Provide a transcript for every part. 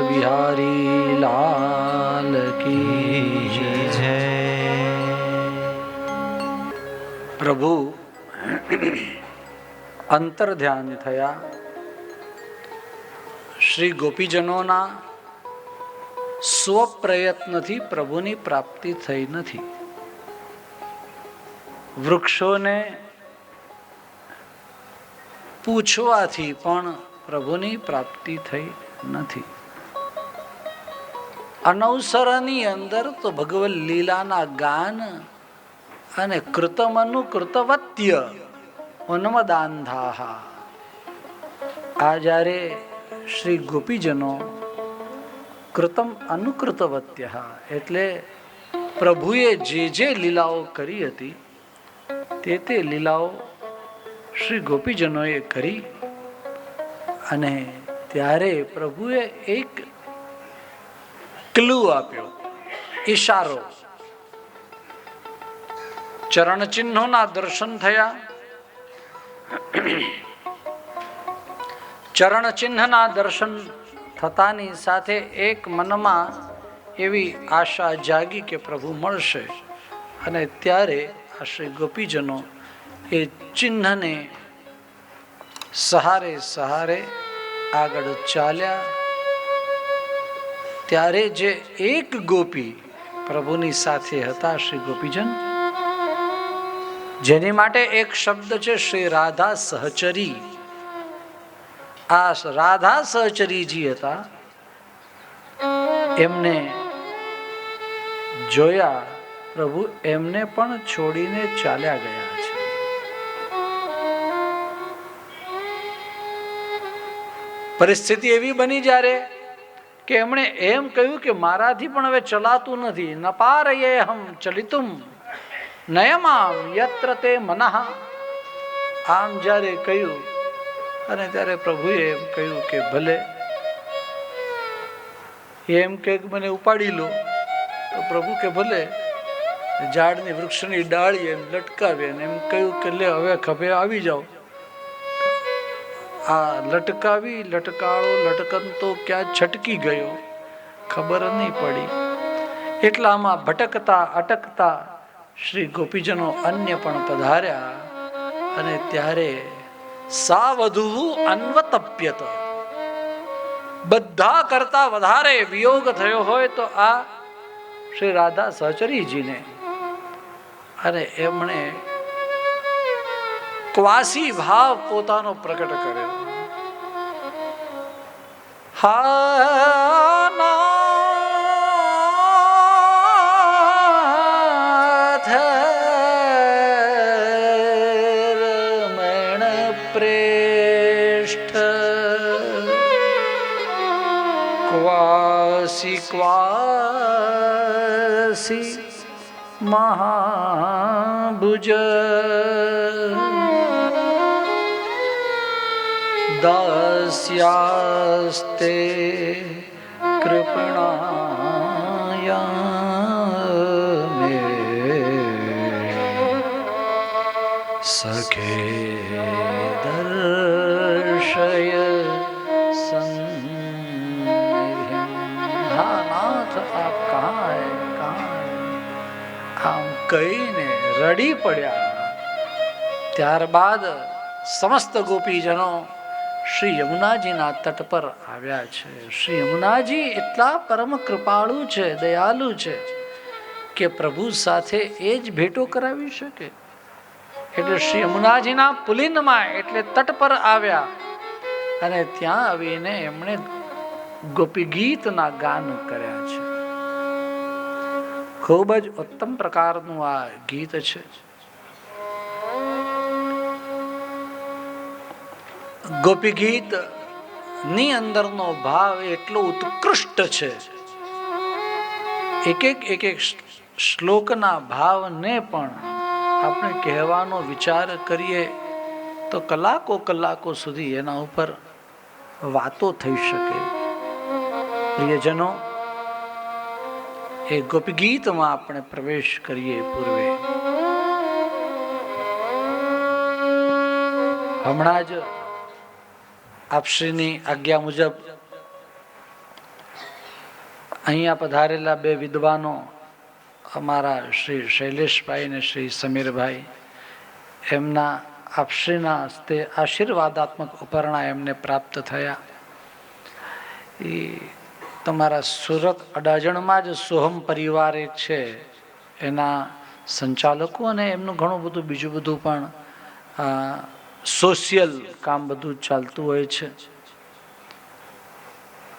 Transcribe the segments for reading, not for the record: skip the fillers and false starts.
बिहारी लाल की जय। प्रभु अंतर ध्यान थया श्री गोपीजनोना સ્વપ્રયત્નથી પ્રભુની પ્રાપ્તિ થઈ નથી. વૃક્ષોને પૂછવાથી પણ પ્રભુની પ્રાપ્તિ થઈ નથી. અનવસરની અંદર તો ભગવત લીલાના ગાન અને કૃતમ અનુકૃતવત્ય ઉન્મદાંધાહા. આ જ્યારે શ્રી ગોપીજનો કૃતમ અનુકૃતવત્ય એટલે પ્રભુએ જે લીલાઓ કરી હતી તે લીલાઓ શ્રી ગોપીજનોએ કરી અને ત્યારે પ્રભુએ એક ક્લુ આપ્યો, ઈશારો. ચરણ ચિહ્નોના દર્શન થયા. ચરણ ચિહ્નના દર્શન થતાની સાથે એક મનમાં એવી આશા જાગી કે પ્રભુ મળશે અને ત્યારે આ શ્રી ગોપીજનો એ ચિહ્નને સહારે સહારે આગળ ચાલ્યા. ત્યારે જે એક ગોપી પ્રભુની સાથે હતા, શ્રી ગોપીજન, જેની માટે એક શબ્દ છે શ્રી રાધા સહચરી. આ રાધા સહચરીજી હતા. એમને જોયા પ્રભુ એમને પણ છોડીને ચાલ્યા ગયા છે. પરિસ્થિતિ એવી બની જ્યારે કે એમણે એમ કહ્યું કે મારાથી પણ હવે ચલાતું નથી. ન પારયે હમ ચલિતુમ નયમામ યત્ર તે મનઃ. આમ જ્યારે કહ્યું અને ત્યારે પ્રભુએ એમ કહ્યું કે ભલે, એમ કે મને ઉપાડી લો. તો પ્રભુ કે ભલે. ઝાડની વૃક્ષની ડાળી એમ લટકાવી અને એમ કહ્યું કે લે હવે ખભે આવી જાઓ. આ લટકાવી લટકાળો લટકન તો ક્યાં છટકી ગયો ખબર નહીં પડી. એટલામાં ભટકતા અટકતા શ્રી ગોપીજનો અન્ય પણ પધાર્યા અને ત્યારે સા વધુ અન્વતપ્યત. બધા કરતા વધારે વિયોગ થયો હોય તો આ શ્રી રાધા સહચરીજીને. અને એમણે ક્વાસી ભાવ પોતાનો પ્રકટ કર્યો. હા નાથ રમણ પ્રેષ્ઠ ક્વાસી ક્વાસી મહાભુજ દાસ્યાસ્તે કૃપણાયા મે સખે દર્શય સન્નિધિમ. હા નાથ આપ કહા હૈ, કહા હૈ. આમ કહીને રડી પડ્યા. ત્યારબાદ સમસ્ત ગોપીજનો શ્રી યમુનાજીના તટ પર આવ્યા છે. શ્રી યમુનાજી એટલા પરમ કૃપાળુ છે, દયાલુ છે કે પ્રભુ સાથે એ જ ભેટો કરાવી શકે. એટલે શ્રી યમુનાજીના પુલિનમાં એટલે તટ પર આવ્યા અને ત્યાં આવીને એમણે ગોપી ગીતના ગાન કર્યા છે. ખૂબ જ ઉત્તમ પ્રકારનું આ ગીત છે. ગોપી ગીત ની અંદરનો ભાવ એટલો ઉત્કૃષ્ટ છે. એક એક શ્લોકના ભાવને પણ આપણે કહેવાનો વિચાર કરીએ તો કલાકો કલાકો સુધી એના ઉપર વાતો થઈ શકે. પ્રિયજનો, એ ગોપી ગીતમાં આપણે પ્રવેશ કરીએ પૂર્વે હમણાં જ આપશ્રીની આજ્ઞા મુજબ અહીંયા પધારેલા બે વિદ્વાનો અમારા શ્રી શૈલેષભાઈ અને શ્રી સમીરભાઈ, એમના આપશ્રીના હસ્તે આશીર્વાદાત્મક ઉપરણા એમને પ્રાપ્ત થયા. એ તમારા સુરત અડાજણમાં જ સોહમ પરિવાર એક છે, એના સંચાલકો અને એમનું ઘણું બધું બીજું બધું પણ સોશિયલ કામ બધું ચાલતું હોય છે.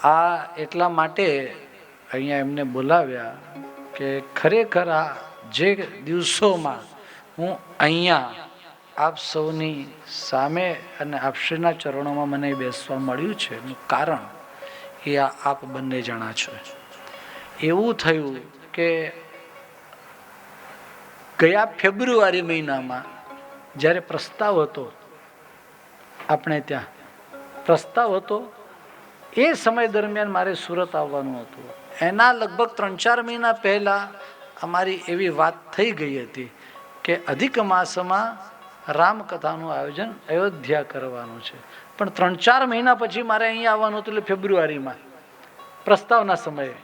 આ એટલા માટે અહીંયા એમને બોલાવ્યા કે ખરેખર આ જે દિવસોમાં હું અહીંયા આપ સૌની સામે અને આપશ્રીના ચરણોમાં મને બેસવા મળ્યું છે એનું કારણ એ આપ બંને જણા છો. એવું થયું કે ગયા ફેબ્રુઆરી મહિનામાં જ્યારે પ્રસ્તાવ હતો, આપણે ત્યાં પ્રસ્તાવ હતો, એ સમય દરમિયાન મારે સુરત આવવાનું હતું. એના લગભગ 3-4 મહિના પહેલાં અમારી એવી વાત થઈ ગઈ હતી કે અધિક માસમાં રામકથાનું આયોજન અયોધ્યા કરવાનું છે. પણ 3-4 મહિના પછી મારે અહીંયા આવવાનું હતું, એટલે ફેબ્રુઆરીમાં પ્રસ્તાવના સમયે.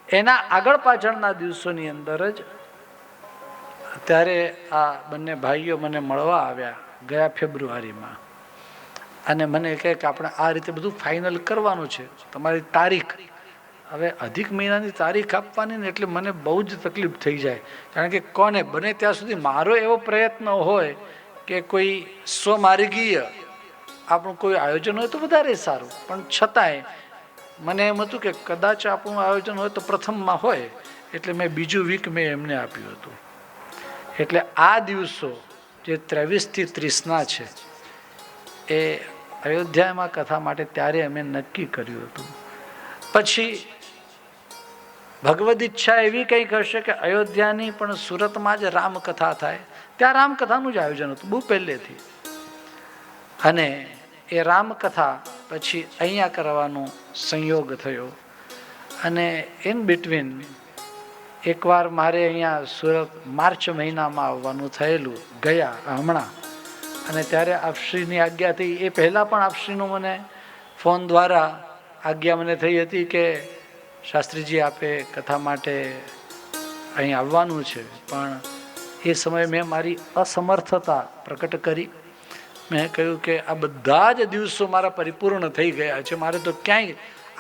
એના આગળ પાછળના દિવસોની અંદર જ ત્યારે આ બંને ભાઈઓ મને મળવા આવ્યા ગયા ફેબ્રુઆરીમાં, અને મને કહે કે આપણે આ રીતે બધું ફાઇનલ કરવાનું છે, તમારી તારીખ. હવે અધિક મહિનાની તારીખ આપવાની ને એટલે મને બહુ જ તકલીફ થઈ જાય, કારણ કે કોને બને ત્યાં સુધી મારો એવો પ્રયત્ન હોય કે કોઈ સ્વમાર્ગીય આપણું કોઈ આયોજન હોય તો વધારે સારું. પણ છતાંય મને એમ હતું કે કદાચ આપણું આયોજન હોય તો પ્રથમમાં હોય, એટલે મેં બીજું વીક મેં એમને આપ્યું હતું. એટલે આ દિવસો જે 23 થી 30ના છે એ અયોધ્યામાં કથા માટે ત્યારે અમે નક્કી કર્યું હતું. પછી ભગવદ ઈચ્છા એવી કંઈક હશે કે અયોધ્યાની પણ સુરતમાં જ રામકથા થાય, ત્યાં રામકથાનું જ આયોજન હતું બહુ પહેલેથી. અને એ રામકથા પછી અહીંયા કરવાનો સંયોગ થયો. અને ઇન બિટવીન એકવાર મારે અહીંયા સુરત માર્ચ મહિનામાં આવવાનું થયેલું ગયા હમણાં, અને ત્યારે આપશ્રીની આજ્ઞા થઈ. એ પહેલાં પણ આપશ્રીનું મને ફોન દ્વારા આજ્ઞા મને થઈ હતી કે શાસ્ત્રીજી આપે કથા માટે અહીં આવવાનું છે. પણ એ સમયે મેં મારી અસમર્થતા પ્રકટ કરી. મેં કહ્યું કે આ બધા જ દિવસો મારા પરિપૂર્ણ થઈ ગયા છે, મારે તો ક્યાંય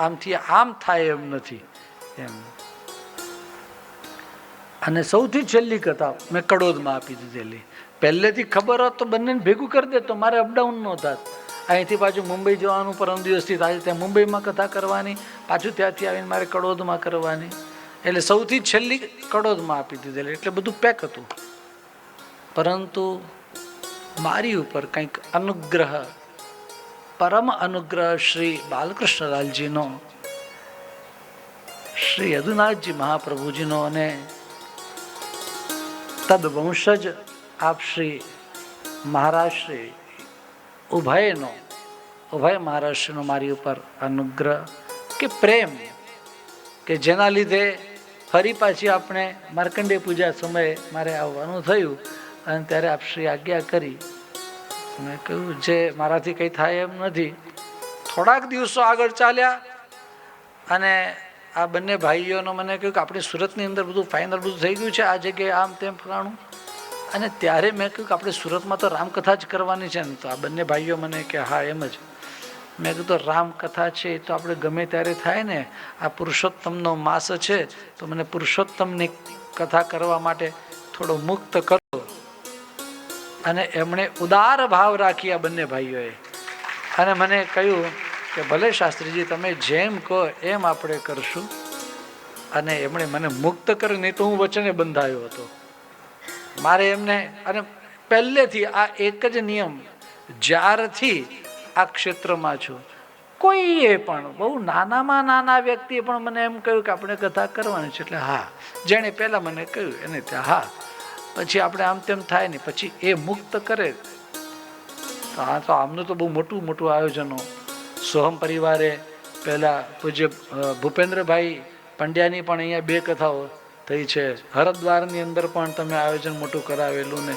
આમથી આમ થાય એમ નથી એમ. અને સૌથી છેલ્લી કથા મેં કડોદમાં આપી દીધેલી. પહેલેથી ખબર હોત તો બંનેને ભેગું કરી દે તો મારે અપડાઉન ન થાત. અહીંથી પાછું મુંબઈ જવાનું, પરમ દિવસથી આજે ત્યાં મુંબઈમાં કથા કરવાની, પાછું ત્યાંથી આવીને મારે કડોદમાં કરવાની. એટલે સૌથી છેલ્લી કડોદમાં આપી દીધેલી, એટલે બધું પેક હતું. પરંતુ મારી ઉપર કંઈક અનુગ્રહ, પરમ અનુગ્રહ શ્રી બાલકૃષ્ણલાલજીનો, શ્રી યદુનાથજી મહાપ્રભુજીનો અને તદવંશજ આપ શ્રી મહારાજશ્રી ઉભય મહારાજશ્રીનો મારી ઉપર અનુગ્રહ કે પ્રેમ, કે જેના લીધે ફરી પાછી આપણે માર્કંડેય પૂજા સમયે મારે આવવાનું થયું. અને ત્યારે આપશ્રી આજ્ઞા કરી. મેં કહ્યું જે મારાથી કંઈ થાય એમ નથી. થોડાક દિવસો આગળ ચાલ્યા અને આ બંને ભાઈઓનો મને કહ્યું કે આપણે સુરતની અંદર બધું ફાઇનલ બધું થઈ ગયું છે, આ જગ્યાએ આમ તેમ ફલાણું. અને ત્યારે મેં કહ્યું કે આપણે સુરતમાં તો રામકથા જ કરવાની છે ને. તો આ બંને ભાઈઓ મને કે હા એમ જ. મેં કીધું રામકથા છે એ તો આપણે ગમે ત્યારે થાય ને, આ પુરુષોત્તમનો માસ છે તો મને પુરુષોત્તમની કથા કરવા માટે થોડો મુક્ત કરો. અને એમણે ઉદાર ભાવ રાખી આ બંને ભાઈઓએ, અને મને કહ્યું કે ભલે શાસ્ત્રીજી તમે જેમ કહો એમ આપણે કરશું. અને એમણે મને મુક્ત કરી, નહીં તો હું વચને બંધાયો હતો મારે એમને. અને પહેલેથી આ એક જ નિયમ, જ્યારથી આ ક્ષેત્રમાં છું, કોઈએ પણ બહુ નાનામાં નાના વ્યક્તિએ પણ મને એમ કહ્યું કે આપણે કથા કરવાની છે, એટલે હા. જેણે પહેલાં મને કહ્યું એને ત્યાં હા. પછી આપણે આમ તેમ થાય ને પછી એ મુક્ત કરે તો આ તો આમનું તો બહુ મોટું મોટું આયોજનો. સોહમ પરિવારે પહેલાં પૂજ્ય ભૂપેન્દ્રભાઈ પંડ્યાની પણ અહીંયા 2 કથાઓ થઈ છે. હરદ્વારની અંદર પણ તમે આયોજન મોટું કરાવેલું ને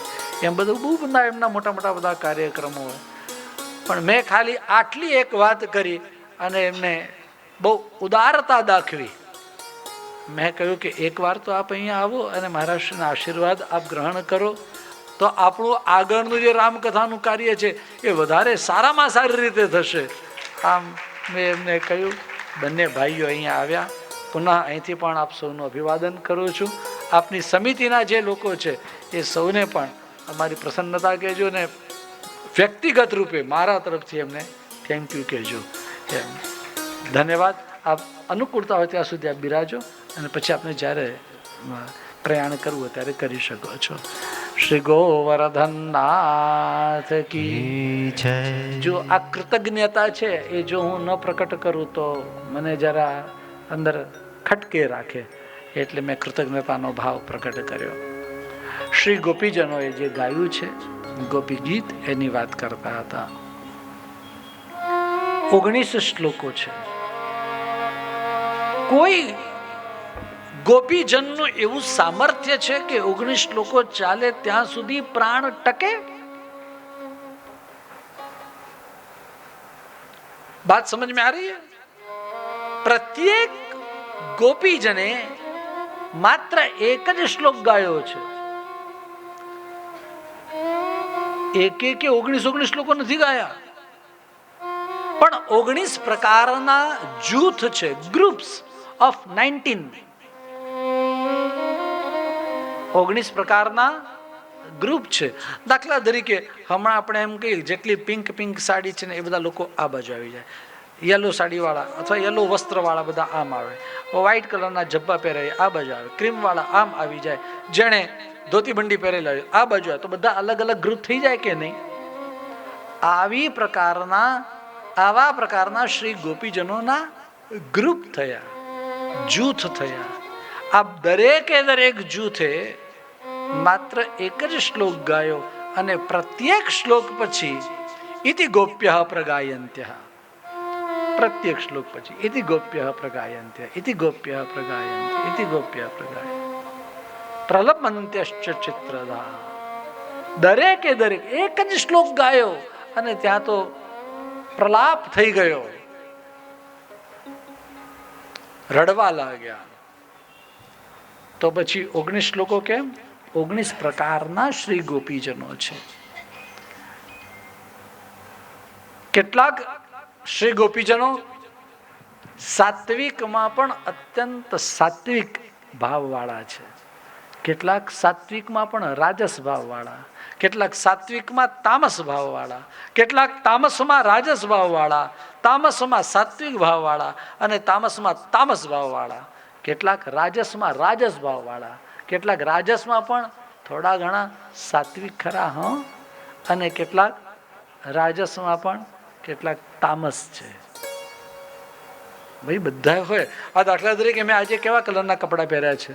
એમ બધું બહુ બધા એમના મોટા મોટા બધા કાર્યક્રમો હોય. પણ મેં ખાલી આટલી એક વાત કરી અને એમને બહુ ઉદારતા દાખવી મેં કહ્યું કે એકવાર તો આપ અહીંયા આવો અને મહારાષ્ટ્રના આશીર્વાદ આપ ગ્રહણ કરો તો આપણું આગળનું જે રામકથાનું કાર્ય છે એ વધારે સારામાં સારી રીતે થશે. આમ મેં એમને કહ્યું. બંને ભાઈઓ અહીંયા આવ્યા. પુનઃ અહીંથી પણ આપ સૌનું અભિવાદન કરું છું. આપની સમિતિના જે લોકો છે એ સૌને પણ અમારી પ્રસન્નતા કહેજો ને વ્યક્તિગત રૂપે મારા તરફથી એમને થેન્ક યુ કહેજો. એમ ધન્યવાદ. આપ અનુકૂળતા હોય ત્યાં સુધી આપ બિરાજો અને પછી આપણે જ્યારે પ્રયાણ કરવું ત્યારે કરી શકો છો. શ્રી ગોવર્ધનનાથ કી જય. જો આ કૃતજ્ઞતા છે એ જો હું ન પ્રકટ કરું તો મને જરા અંદર ખટકે રાખે, એટલે મેં કૃતજ્ઞતાનો ભાવ પ્રકટ કર્યો. શ્રી ગોપીજનોએ જે ગાયું છે ગોપી ગીત એની વાત કરતા હતા. 19 શ્લોકો છે. કોઈ ગોપીજનનું એવું સામર્થ્ય છે કે 19 શ્લોકો ચાલે ત્યાં સુધી પ્રાણ ટકે? बात समझ में आ रही है? प्रत्येक गोपीजने मात्र एक જ શ્લોક ગાયો છે. એક 19 શ્લોકો નથી ગાયા, પણ 19 પ્રકારના જૂથ છે, ગ્રુપ્સ ઓફ 19. 19 પ્રકારના ગ્રુપ છે. દાખલા તરીકે હમણાં આપણે એમ કહીએ જેટલી પિંક સાડી છે ને એ બધા લોકો આ બાજુ આવી જાય, યલો સાડીવાળા અથવા યલો વસ્ત્રવાળા બધા આમ આવે, વ્હાઇટ કલરના જબ્બા પહેરે આ બાજુ આવે, ક્રીમવાળા આમ આવી જાય, જેણે ધોતી બંડી પહેરેલા હોય આ બાજુ આવે, તો બધા અલગ અલગ ગ્રુપ થઈ જાય કે નહીં? આવા પ્રકારના શ્રી ગોપીજનોના ગ્રુપ થયા, જૂથ થયા. આ દરેક જૂથે માત્ર એક જ શ્લોક ગાયો અને પ્રત્યેક શ્લોક પછી ઇતિ ગોપ્ય પ્રગાયંત્ય, પ્રત્યેક શ્લોક પછી ઇતિ ગોપ્ય પ્રગાયંત્ય, ઇતિ ગોપ્ય પ્રગાયંત્ય, ઇતિ ગોપ્ય પ્રગાયંત્ય, પ્રલપંત્યશ્ચ ચિત્રદા. દરેક એક જ શ્લોક ગાયો અને ત્યાં તો પ્રલાપ થઈ ગયો, રડવા લાગ્યા. તો પછી 19 શ્લોકો કેમ? 19 પ્રકારના શ્રી ગોપીજનો છે. કેટલાક શ્રી ગોપીજનો સાત્વિકમાં પણ અત્યંત સાત્વિક ભાવવાળા છે, કેટલાક સાત્વિકમાં પણ રાજસ ભાવવાળા, કેટલાક સાત્વિકમાં તામસ ભાવવાળા, કેટલાક તામસમાં રાજસ ભાવવાળા, તામસમાં સાત્વિક ભાવવાળા અને તામસમાં તામસ ભાવવાળા, કેટલાક રાજસમાં રાજસ ભાવવાળા, કેટલાક રાજસમાં પણ થોડા ઘણા સાત્વિક ખરા અને કેટલાક રાજસમાં પણ કેટલાક તામસ છે. ભાઈ બધા હોય. આ દાખલા તરીકે મેં આજે કેવા કલરના કપડાં પહેર્યા છે?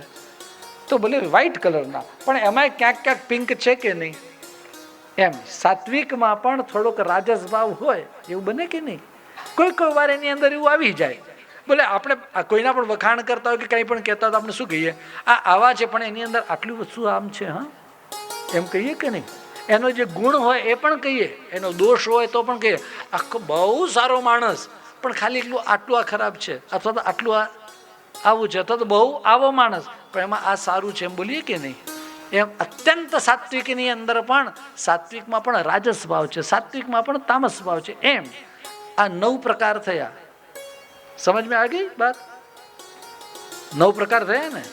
તો ભલે વ્હાઇટ કલરના, પણ એમાં ક્યાંક પિંક છે કે નહીં? એમ સાત્વિકમાં પણ થોડોક રાજસ ભાવ હોય એવું બને કે નહીં? કોઈ વાર એની અંદર એવું આવી જાય. બોલે આપણે કોઈના પણ વખાણ કરતા હોય કે કંઈ પણ કહેતા હોય તો આપણે શું કહીએ? આવા છે પણ એની અંદર આટલું વસ્તુ આમ છે, એમ કહીએ કે નહીં? એનો જે ગુણ હોય એ પણ કહીએ, એનો દોષ હોય તો પણ કહીએ. આખો બહુ સારો માણસ પણ ખાલી આટલું આ ખરાબ છે, અથવા તો આટલું આવું છે, અથવા તો બહુ આવો માણસ પણ એમાં આ સારું છે, એમ બોલીએ કે નહીં? એમ અત્યંત સાત્વિકની અંદર પણ સાત્વિકમાં પણ રાજસ ભાવ છે, સાત્વિકમાં પણ તામસ ભાવ છે. એમ આ 9 પ્રકાર થયા. સમજ में आ गई बात? 9 પ્રકાર થયા ને?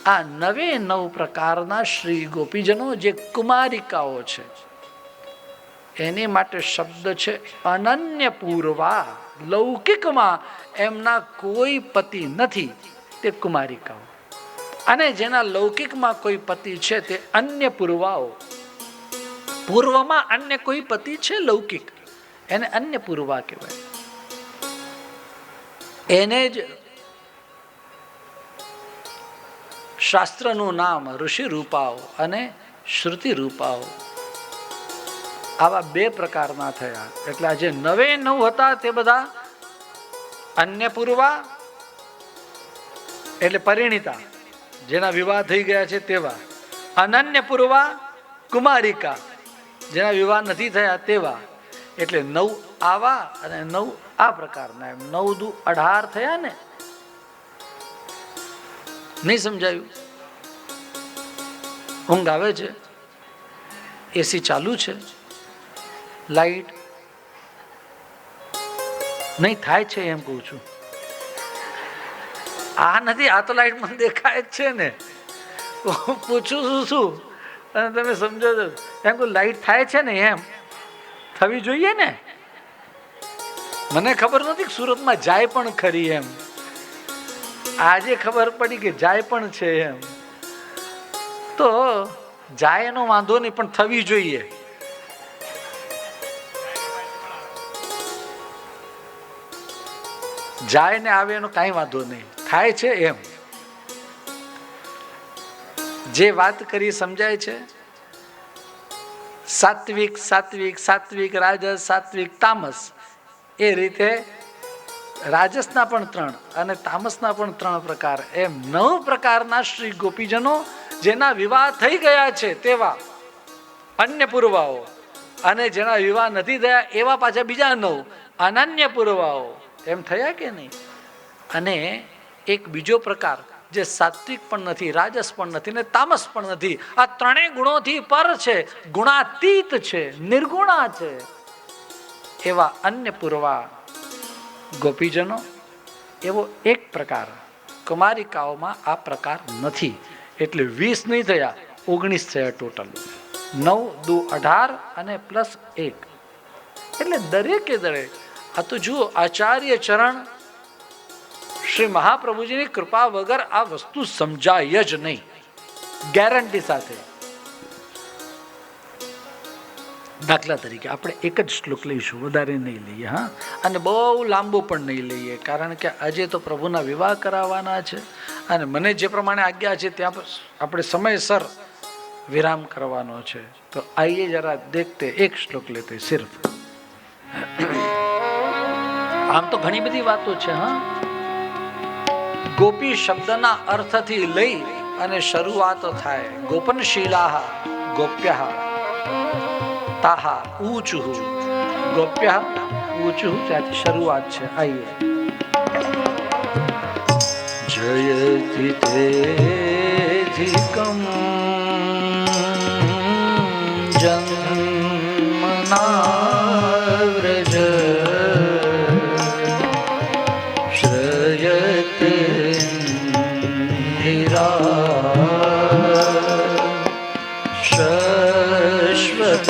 આ 9 પ્રકારના શ્રી ગોપીજનો જે કુમારિકાઓ છે એની માટે શબ્દ છે અનન્ય પૂર્વા. લૌકિકમાં એમના કોઈ પતિ નથી તે કુમારિકાઓ, અને જેના લૌકિકમાં કોઈ પતિ છે તે અન્ય પૂર્વાઓ. પૂર્વમાં અન્ય કોઈ પતિ છે લૌકિક, એને અન્ય પૂર્વા કહેવાય. એને જ શાસ્ત્રનું નામ ઋષિ રૂપાઓ અને શ્રુતિ રૂપાઓ, આવા 2 પ્રકારના થયા. એટલે આ જે 9 હતા તે બધા અન્ય પૂર્વા એટલે પરિણીતા, જેના વિવાહ થઈ ગયા છે તેવા. અનન્ય પૂર્વા કુમારિકા, જેના વિવાહ નથી થયા તેવા. એટલે 9 આવા અને 9 આ પ્રકારના, એમ 9 દુ 18 થયા ને. નહીં સમજાયું? ઊંઘ આવે છે, એસી ચાલુ છે, લાઈટ નહીં થાય છે એમ કહું છું. આ નથી, આ તો લાઈટ મને દેખાય જ છે ને. પૂછું છું શું અને તમે સમજો છો એમ કહું લાઈટ થાય છે ને, એમ થવી જોઈએ ને. મને ખબર નથી સુરતમાં જાય પણ ખરી એમ, આજે ખબર પડી કે જાય પણ છે એમ. તો જાય એનો વાંધો નહીં, પણ થવી જોઈએ. જાય ને આવે એનો કાંઈ વાંધો નહીં, થાય છે એમ. જે વાત કરી સમજાય છે? સાત્વિક સાત્વિક સાત્વિક રાજસ સાત્વિક તામસ, એ રીતે રાજસના પણ 3 અને તામસના પણ 3 પ્રકાર, એમ 9 પ્રકારના શ્રી ગોપીજનો જેના વિવાહ થઈ ગયા છે તેવા અન્ય પૂર્વાઓ, અને જેના વિવાહ નથી થયા એવા પાછા બીજા 9 અનન્ય પૂર્વાઓ, એમ થયા કે નહીં? અને એક બીજો પ્રકાર જે સાત્વિક પણ નથી, રાજસ પણ નથી ને તામસ પણ નથી, આ 3 ગુણોથી પર છે, ગુણાતીત છે, નિર્ગુણા છે, એવા અન્ય પૂર્વા ગોપીજનો. એવો એક પ્રકાર કુમારિકાઓમાં આ પ્રકાર નથી. એટલે 20 નહીં થયા, 19 થયા ટોટલ. 9 દુ 18 અને +1, એટલે દરેકે દરેક. આ તો જુઓ, આચાર્ય ચરણ શ્રી મહાપ્રભુજીની કૃપા વગર આ વસ્તુ સમજાય જ નહીં, ગેરંટી સાથે. દાખલા તરીકે આપણે એક જ શ્લોક લઈશું, વધારે નહીં લઈએ, હા, અને બહુ લાંબુ પણ નહીં લઈએ, કારણ કે આજે તો પ્રભુના વિવાહ કરાવવાના છે અને મને જે પ્રમાણે આજ્ઞા છે ત્યાં આપણે સમયસર વિરામ કરવાનો છે. તો આઈએ જરા દેખતે, એક શ્લોક લેતે સિર્ફ. આમ તો ઘણી બધી વાતો છે. હા, ગોપી શબ્દના અર્થથી લઈ અને શરૂઆત થાય. ગોપનશીલા ગોપ્ય તાહા ઊંચું, ગોપ્ય ઊંચું, ત્યાંથી શરૂઆત છે. આઈએ જયતિ તેધિકમ જન્મના વ્રજ શ્રયત શાશ્વત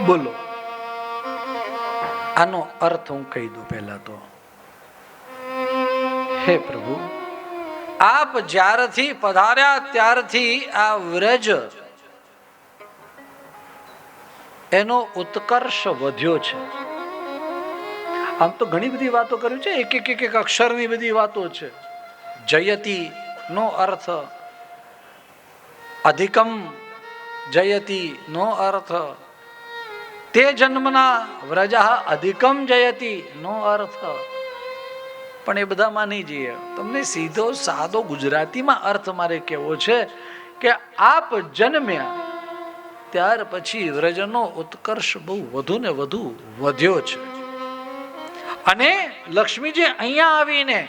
બોલો, આનો અર્થ હું કહી દઉં પહેલા તો. હે પ્રભુ, આપ જ્યારથી પધાર્યા ત્યારથી આ વ્રજ એનો ઉત્કર્ષ વધ્યો છે. આમ તો ઘણી બધી વાતો કરી છે, એક અક્ષરની બધી વાતો છે. જયતી નો અર્થ અધિકમ, જયતી નો અર્થ તે જન્મના વ્રજ અધિકમ જયતી નો અર્થ. પણ એ બધામાં નહીં જઈએ, તમને સીધો સાદો ગુજરાતીમાં અર્થ મારે કહેવો છે કે આપ જન્મ્યા ત્યાર પછી વ્રજનો ઉત્કર્ષ બહુ વધુ ને વધુ વધ્યો છે. અને લક્ષ્મીજી અહીંયા આવીને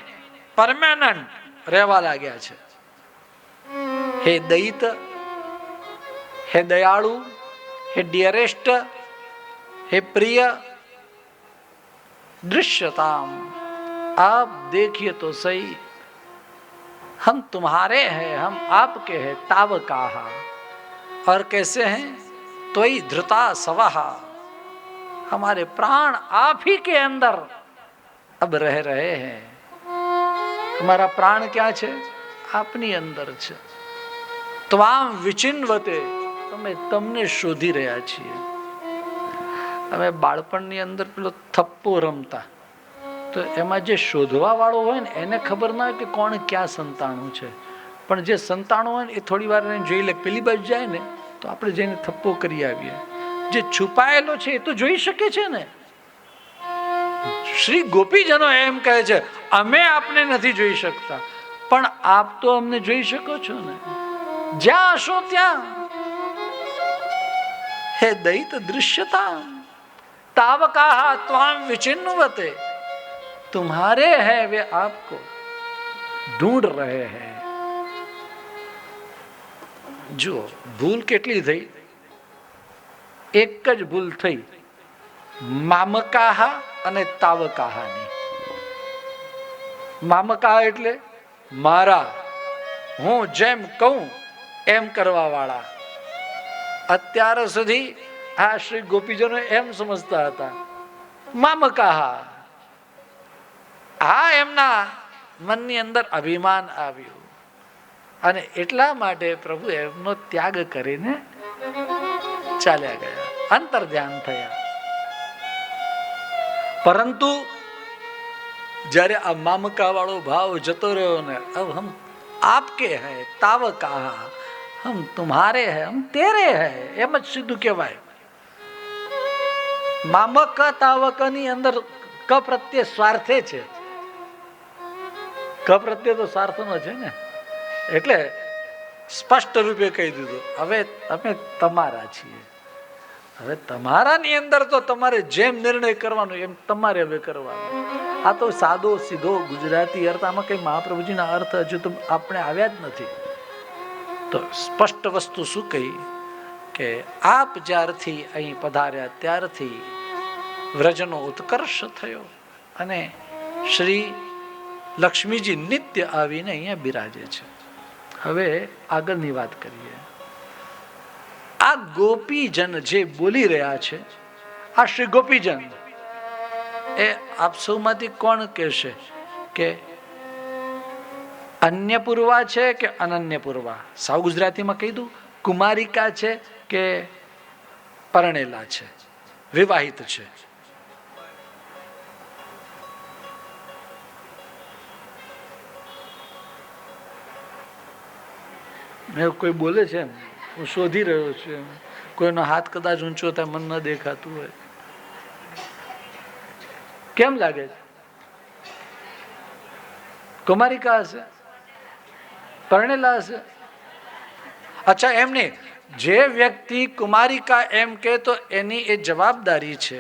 પરમાનન્ટ રહેવા લાગ્યા છે. હે દૈત, હે દયાળુ, हे डियरेस्ट, हे प्रिय, दृश्यताम, आप देखिए तो सही, हम तुम्हारे हैं, हम आपके हैं, तावकाहा, और कैसे हैं, त्वयि धृता सवहा, हमारे प्राण आप ही के अंदर अब रह रहे हैं. हमारा प्राण क्या छे? आपनी अंदर छे. त्वाम विचिन्वते, અમે તમને શોધી રહ્યા છીએ. અમે બાળપણની અંદર પેલો થપ્પો રમતા, તો એમાં જે શોધવા વાળો હોય ને એને ખબર ના હોય કે કોણ ક્યાં સંતાણું છે, પણ જે સંતાણો હોય ને એ થોડી વાર જોઈ લે, પેલી બાજુ જાય ને તો આપણે જઈને થપ્પો કરી આવીએ. જે છુપાયેલો છે એ તો જોઈ શકે છે ને. શ્રી ગોપીજનો એમ કહે છે અમે આપને નથી જોઈ શકતા, પણ આપ તો અમને જોઈ શકો છો ને, જ્યાં હશો ત્યાં. हे दैत दृश्यता तावकाहा त्वाम विचिन्वते, तुम्हारे हैं वे आपको ढूंढ रहे हैं. જો ભૂલ કેટલી થઈ? એક જ ભૂલ થઈ, મામકાહા અને તાવકાહાની. મામકાહા એટલે મારા, હું જેમ કહું એમ કરવા વાળા. અત્યાર સુધી આ શ્રી ગોપીજનો એમ સમજતા હતા મામકાહા. આ એમના મનની અંદર અભિમાન આવ્યું અને એટલા માટે પ્રભુ એમનો ત્યાગ કરીને ચાલ્યા ગયા, અંતર ધ્યાન થયા. પરંતુ જ્યારે આ મામકા વાળો ભાવ જતો રહ્યો ને, અબ હમ આપકે હૈ તાવકાહા, हम तुम्हारे हैं, हम तेरे हैं, એમ જ સીધું કહેવાય. મામક તાવક ની અંદર ક પ્રત્યે સ્વાર્થે છે. ક પ્રત્યે તો સ્વાર્થનો છે ને, એટલે સ્પષ્ટ રૂપે કહી દીધું હવે અમે તમારા છીએ. હવે તમારાની અંદર તો તમારે જેમ નિર્ણય કરવાનો એમ તમારે હવે કરવાનો. આ તો સાદો સીધો ગુજરાતી અર્થ, આમાં કઈ મહાપ્રભુજીના અર્થ હજુ તો આપણે આવ્યા જ નથી. તો સ્પષ્ટ વસ્તુ શું કહી કે આપ જ્યારથી અહીં પધાર્યા ત્યારથી વ્રજનો ઉત્કર્ષ થયો અને શ્રી લક્ષ્મીજી નિત્ય આવીને અહીંયા બિરાજે છે. હવે આગળની વાત કરીએ. આ ગોપીજન જે બોલી રહ્યા છે, આ શ્રી ગોપીજન એ આપ સૌમાંથી કોણ કહેશે કે અન્ય પૂર્વા છે કે અનન્ય પૂર્વા? સાવ ગુજરાતીમાં કહી દઉં, કુમારિકા છે કે પરણેલા છે, વિવાહિત છે? કોઈ બોલે છે? હું શોધી રહ્યો છું. કોઈનો હાથ કદાચ ઊંચો થાય, મન ન દેખાતું હોય. કેમ લાગે છે? કુમારિકા હશે, પરણેલા હશે? અચ્છા, એમ નહીં. જે વ્યક્તિ કુમારિકા એમ કે તો એની એ જવાબદારી છે,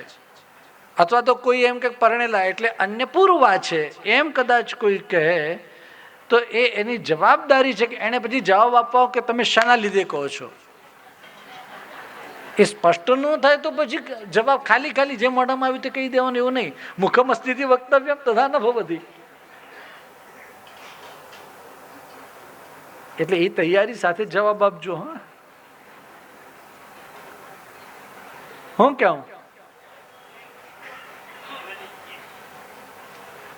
અથવા તો કોઈ એમ કે પરણેલા એટલે અન્ય પૂર્વા છે એમ કદાચ કોઈ કહે તો એ એની જવાબદારી છે કે એને પછી જવાબ આપવા કે તમે શાના લીધે કહો છો. એ સ્પષ્ટ ન થાય તો પછી જવાબ ખાલી ખાલી જે મોઢામાં આવ્યું તે કહી દેવાનું, એવું નહીં. મુખમ સ્થિતિ વક્તવ્યમ તથા ન ભવતી. એટલે એ તૈયારી સાથે જવાબ આપજો. હા, હું ક્યાં હું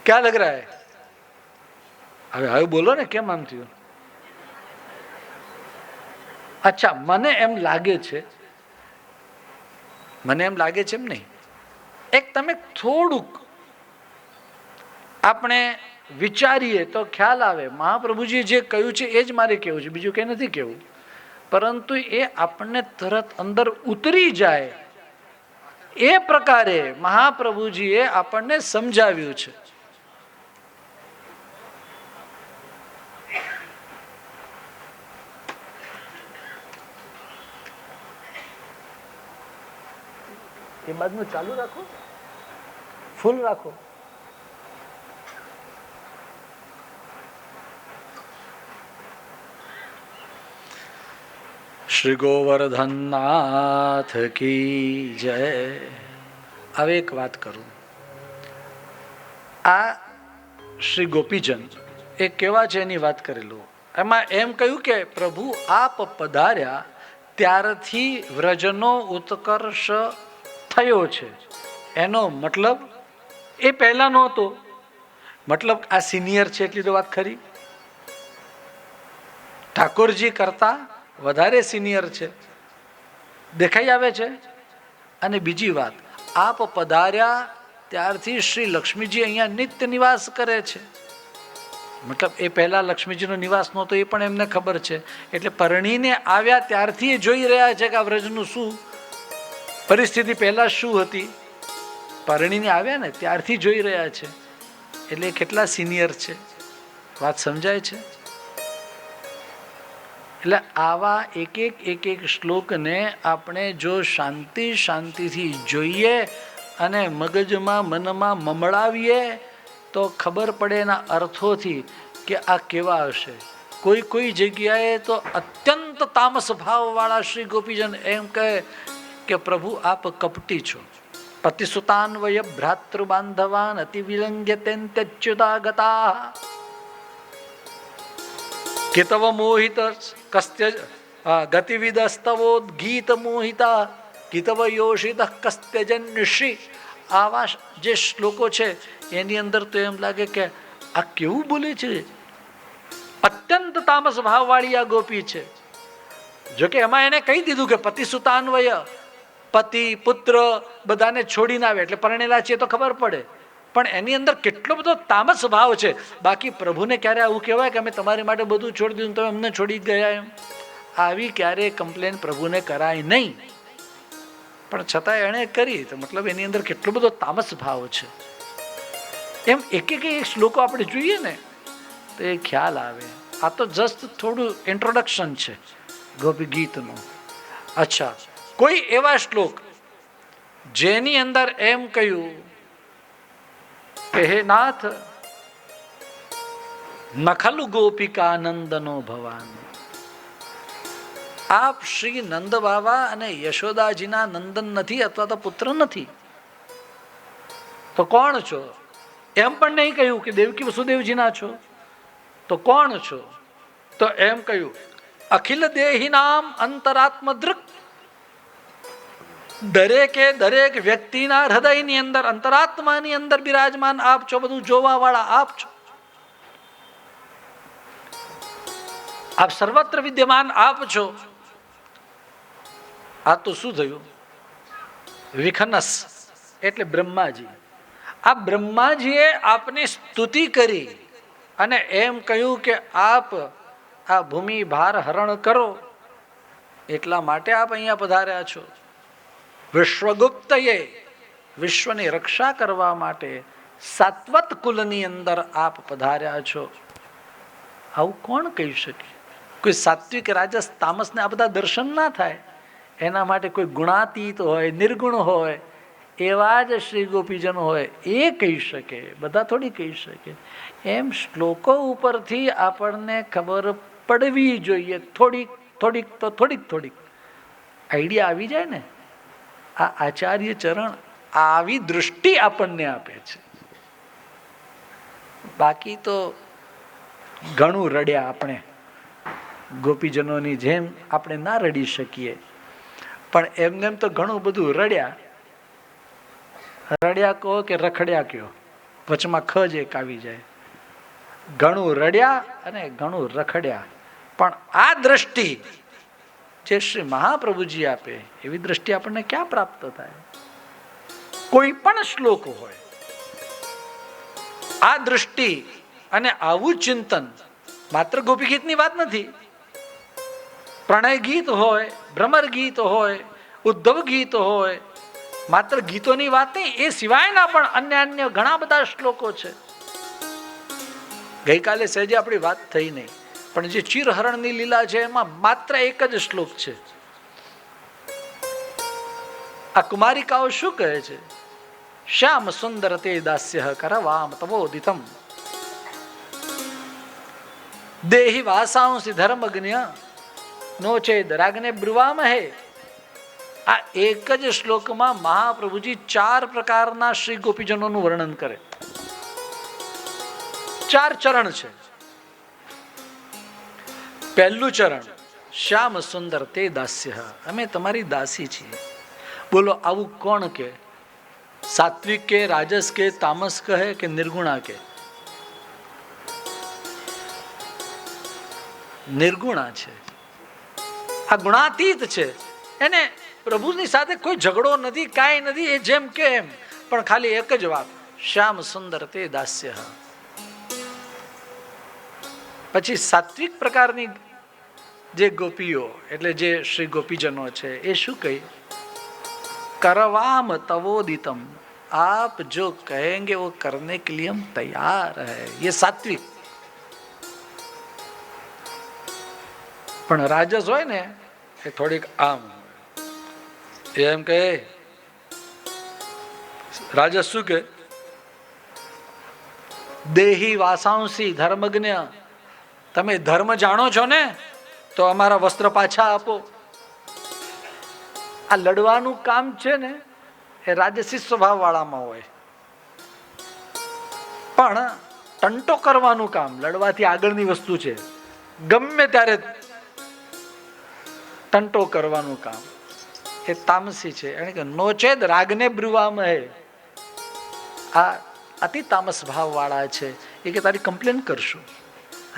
ક્યાં લગ રહા હૈ? હવે બોલો ને, કેમ આમ થયું? અચ્છા, મને એમ લાગે છે, મને એમ લાગે છે એમ નહીં. એક તમે થોડુંક આપણે વિચારીએ તો ખ્યાલ આવે. મહાપ્રભુજી જે કહ્યું છે એ જ મારે કહેવું છે, બીજું કંઈ નથી કહેવું. પરંતુ એ આપણને તરત અંદર ઉતરી જાય એ પ્રકારે મહાપ્રભુજીએ આપણને સમજાવ્યું છે. એ બાદનું ચાલુ રાખો, ફૂલ રાખો. શ્રી ગોવર્ધનનાથ કી જય. હવે એક વાત કરું, આ શ્રી ગોપીજન એ કેવા છે એની વાત કરેલું. એમાં એમ કહ્યું કે પ્રભુ આપ પધાર્યા ત્યારથી વ્રજનો ઉત્કર્ષ થયો છે. એનો મતલબ એ પહેલા નહોતો. મતલબ આ સિનિયર છે એટલી તો વાત ખરી. ઠાકોરજી કરતા વધારે સિનિયર છે, દેખાઈ આવે છે. અને બીજી વાત, આપ પધાર્યા ત્યારથી શ્રી લક્ષ્મીજી અહીંયા નિત્ય નિવાસ કરે છે. મતલબ એ પહેલા લક્ષ્મીજીનો નિવાસ નહોતો એ પણ એમને ખબર છે. એટલે પરણીને આવ્યા ત્યારથી એ જોઈ રહ્યા છે કે આ વ્રજનું શું પરિસ્થિતિ પહેલા શું હતી. પરણીને આવ્યા ને ત્યારથી જોઈ રહ્યા છે. એટલે કેટલા સિનિયર છે, વાત સમજાય છે. એટલે આવા એક એક શ્લોકને આપણે જો શાંતિથી જોઈએ અને મગજમાં મનમાં મમળાવીએ તો ખબર પડે એના અર્થોથી કે આ કેવા હશે. કોઈ જગ્યાએ તો અત્યંત તામસ ભાવવાળા શ્રી ગોપીજન એમ કહે કે પ્રભુ આપ કપટી છો. પતિસુતાન્વય ભ્રાતૃબાંધવાન અતિ વિલંઘ્યત્યચ્યુતા ગતા કેતવ મોહિત કસ્ત્ય ગતિવિદસ્તવોદ ગીત મોહિતા ગીતવ યોષિત કસ્ત્યજન્યશ્રી. આવા જે શ્લોકો છે એની અંદર તો એમ લાગે કે આ કેવું બોલે છે. અત્યંત તામસ ભાવવાળી આ ગોપી છે. જોકે એમાં એને કહી દીધું કે પતિસુતાન્વય, પતિ પુત્ર બધાને છોડીને આવે એટલે પરણેલા છે તો ખબર પડે. પણ એની અંદર કેટલો બધો તામસ ભાવ છે. બાકી પ્રભુને ક્યારે આવું કહેવાય કે અમે તમારી માટે બધું છોડી દીધું, તમે અમને છોડી ગયા એમ? આવી ક્યારે કમ્પ્લેન પ્રભુને કરાય નહીં. પણ છતાં એણે કરી તો મતલબ એની અંદર કેટલો બધો તામસ ભાવ છે. એમ એક શ્લોકો આપણે જોઈએ ને તો એ ખ્યાલ આવે. આ તો જસ્ટ થોડું ઇન્ટ્રોડક્શન છે ગોપી ગીતનું. અચ્છા, કોઈ એવા શ્લોક જેની અંદર એમ કહ્યું કે હે નાથ નખલુ ગોપિકાનંદનો ભવાન. આપ શ્રી નંદ બાબા અને યશોદાજીના નંદન નથી અથવા તો પુત્ર નથી તો કોણ છો? એમ પણ નહીં કહ્યું કે દેવકી વસુદેવજીના છો તો કોણ છો? તો એમ કહ્યું અખિલ દેહી નામ અંતરાત્મ દૃક. દરેક વ્યક્તિના હૃદયની અંદર અંતરાત્માની અંદર બિરાજમાન આપ છો. બધું જોવા વાળા આપ છો. આપ સર્વત્ર વિદ્યમાન આપ છો. આ તો શું થયું? વિખનસ એટલે બ્રહ્માજી. આ બ્રહ્માજીએ આપની સ્તુતિ કરી અને એમ કહ્યું કે આપ આ ભૂમિ ભાર હરણ કરો એટલા માટે આપ અહીંયા પધાર્યા છો. વિશ્વગુપ્તએ વિશ્વની રક્ષા કરવા માટે સાત્વત કુલની અંદર આપ પધાર્યા છો. આવું કોણ કહી શકે? કોઈ સાત્વિક રાજસ તામસને આ બધા દર્શન ના થાય. એના માટે કોઈ ગુણાતીત હોય, નિર્ગુણ હોય, એવા જ શ્રી ગોપીજન હોય એ કહી શકે, બધા થોડી કહી શકે. એમ શ્લોકો ઉપરથી આપણને ખબર પડવી જોઈએ. થોડીક આઈડિયા આવી જાય ને. આ આચાર્ય ચરણ આવી દૃષ્ટિ આપણને આપે છે. બાકી તો ઘણું રડ્યા આપણે. ગોપીજનોની જેમ આપણે ના રડી શકીએ, પણ એમને તો ઘણું બધું રડ્યા કહો કે રખડ્યા કહો, વચમાં ખ જ એક આવી જાય. ઘણું રડ્યા અને ઘણું રખડ્યા. પણ આ દ્રષ્ટિ જે શ્રી મહાપ્રભુજી આપે એવી દ્રષ્ટિ આપણને ક્યાં પ્રાપ્ત થાય? કોઈ પણ શ્લોક હોય આ દ્રષ્ટિ અને આવું ચિંતન. માત્ર ગોપી ગીતની વાત નથી. પ્રણય ગીત હોય, ભ્રમર ગીત હોય, ઉદ્ધવ ગીત હોય, માત્ર ગીતોની વાત નહીં, એ સિવાયના પણ અન્ય ઘણા બધા શ્લોકો છે. ગઈકાલે સહેજે આપણી વાત થઈ નહીં, પણ જે ચિરહરણની લીલા છે એમાં માત્ર એક જ શ્લોક છે. આ કુમારિકાઓ શું કહે છે? શ્યામ સુંદર તે દાસ્ય કરવામ તવોદિતમ દેહી વાસાંસી ધર્મજ્ઞ નો ચેદ રાગને બ્રુવામહે. આ એક જ શ્લોકમાં મહાપ્રભુજી 4 પ્રકારના શ્રી ગોપીજનોનું વર્ણન કરે. 4 ચરણ છે. પહેલું ચરણ, શ્યામ સુંદર તે દાસ્ય, અમે તમારી દાસી છીએ. બોલો આવું કોણ કે? સાત્વિક કે, રાજસ કે, તામસ કહે કે નિર્ગુણા કે? નિર્ગુણા છે. આ ગુણાતીત છે. એને પ્રભુની સાથે કોઈ ઝઘડો નથી, કાંઈ નથી. એ જેમ કે એમ, પણ ખાલી એક જ વાત, શ્યામ સુંદર તે દાસ્ય. પછી સાત્વિક પ્રકારની જે ગોપીઓ એટલે જે શ્રી ગોપીજનો છે એ શું કહે? करवाम तवोदितम, आप जो कहेंगे वो करने के लिए हम तैयार है. ये सात्विक. પણ રાજસ હોય ને એ થોડીક આમ એમ કહે. રાજસ શું કે? દેહી વાસાંસી ધર્મજ્ઞ, તમે ધર્મ જાણો છો ને તો અમારા વસ્ત્ર પાછા આપો. આ લડવાનું કામ છે ને એ રાજસી સ્વભાવ વાળામાં હોય, પણ ટંટો કરવાનું કામ લડવાથી આગળની વસ્તુ છે. ગમે ત્યારે ટંટો કરવાનું કામ એ તામસી છે. એટલે કે નોચેદ રાગને બ્રુવામહે. આ અતિ તામસ ભાવ વાળા છે. એ કે તારી કમ્પ્લેન કરશું,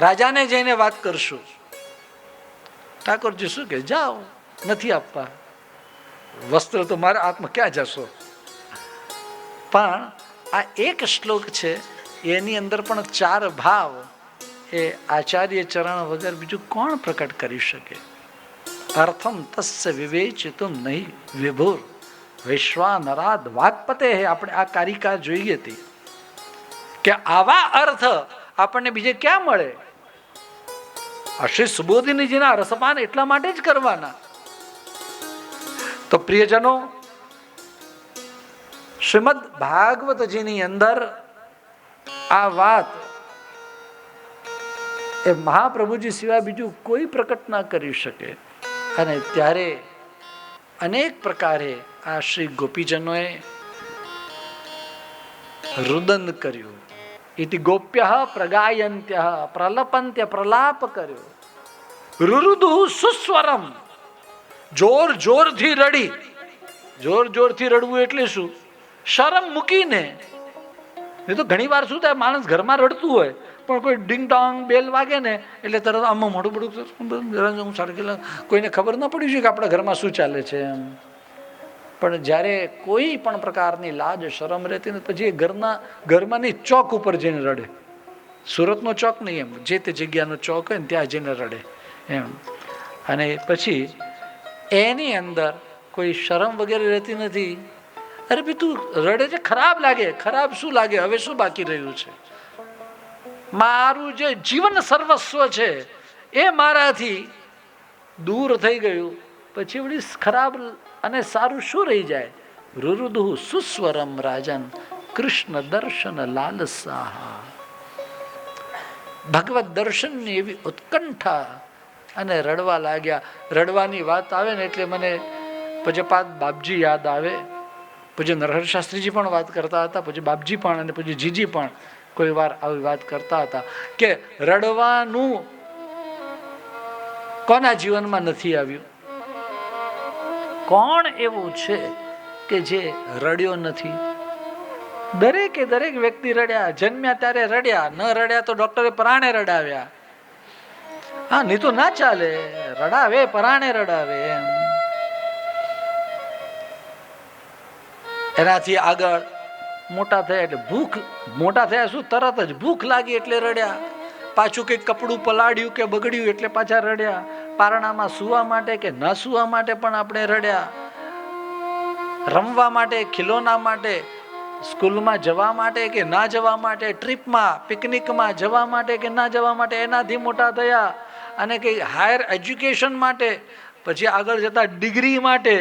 રાજાને જઈને વાત કરશું. ઠાકોરજી શું કે? જાઓ, નથી આપવા વસ્ત્ર તો મારા હાથમાં, ક્યાં જશો? પણ આ એક શ્લોક છે એની અંદર પણ 4 ભાવ એ આચાર્ય ચરણ વગર બીજું કોણ પ્રકટ કરી શકે? અર્થમ તસ્ય વિવેચિતુમ નહીં વિભુર વિશ્વાનરાદ વાક્પતે. આપણે આ કારિકા જોઈ હતી કે આવા અર્થ આપણને બીજે ક્યાં મળે? આ શ્રી સુબોધિનીજીના રસપાન એટલા માટે જ કરવાના. તો પ્રિયજનો, શ્રીમદ ભાગવતજીની અંદર આ વાત એ મહાપ્રભુજી સિવાય બીજું કોઈ પ્રકટ ના કરી શકે. અને ત્યારે અનેક પ્રકારે આ શ્રી ગોપીજનોએ રુદન કર્યું. ઇતિ ગોપ્ય પ્રગાયંત્ય પ્રલપંત્ય પ્રલાપ કર્યો. રુરુદુ સુસ્વરમ, જોર જોરથી રડી. જોર જોરથી રડવું એટલે શું? શરમ મૂકીને. એ તો ઘણી વાર શું થાય, માણસ ઘરમાં રડતું હોય પણ કોઈ ડિંગ ડોંગ બેલ વાગે ને એટલે તરત આમાં મોઢું બધું સારું, કોઈને ખબર ના પડી છે કે આપણા ઘરમાં શું ચાલે છે એમ. પણ જ્યારે કોઈ પણ પ્રકારની લાજ શરમ રહેતી ને પછી એ ઘરમાંની ચોક ઉપર જઈને રડે. સુરતનો ચોક નહીં, એમ જે તે જગ્યાનો ચોક હોય ને ત્યાં જઈને રડે એમ. અને પછી એની અંદર કોઈ શરમ વગેરે રહેતી નથી. અરે ભાઈ તું રડે છે, ખરાબ લાગે. ખરાબ શું લાગે? હવે શું બાકી રહ્યું છે? મારું જે જીવન સર્વસ્વ છે એ મારાથી દૂર થઈ ગયું, પછી વળી ખરાબ અને સારું શું રહી જાય? રુરુદુ સુસ્વરમ રાજન કૃષ્ણ દર્શન લાલસા. ભગવત દર્શનની એવી ઉત્કંઠા અને રડવા લાગ્યા. રડવાની વાત આવે ને એટલે મને પૂજ્યપાદ બાપજી યાદ આવે. પૂજ્ય નરહર શાસ્ત્રીજી પણ વાત કરતા હતા, પૂજ્ય બાપજી પણ અને પૂજ્ય જીજી પણ કોઈ વાર આવી વાત કરતા હતા કે રડવાનું કોના જીવનમાં નથી આવ્યું? કોણ એવું છે કે જે રડ્યો નથી? દરેકે દરેક વ્યક્તિ રડ્યા. જન્મ્યા ત્યારે રડ્યા, ન રડ્યા તો ડોક્ટરે પરાણે રડાવ્યા. હા, નહીં તો ના ચાલે. રડાવે, પરાણે રડાવે એમ. એનાથી આગળ મોટા થયા એટલે ભૂખ, મોટા થયા શું, તરત જ ભૂખ લાગી એટલે રડ્યા. પાછું કંઈક કપડું પલાળ્યું કે બગડ્યું એટલે પાછા રડ્યા. પારણામાં સુવા માટે કે ન સુવા માટે પણ આપણે રડ્યા. રમવા માટે, ખિલોના માટે, સ્કૂલમાં જવા માટે કે ના જવા માટે, ટ્રીપમાં પિકનિકમાં જવા માટે કે ના જવા માટે એનાથી મોટા થયા. અને કંઈ હાયર એજ્યુકેશન માટે, પછી આગળ જતા ડિગ્રી માટે,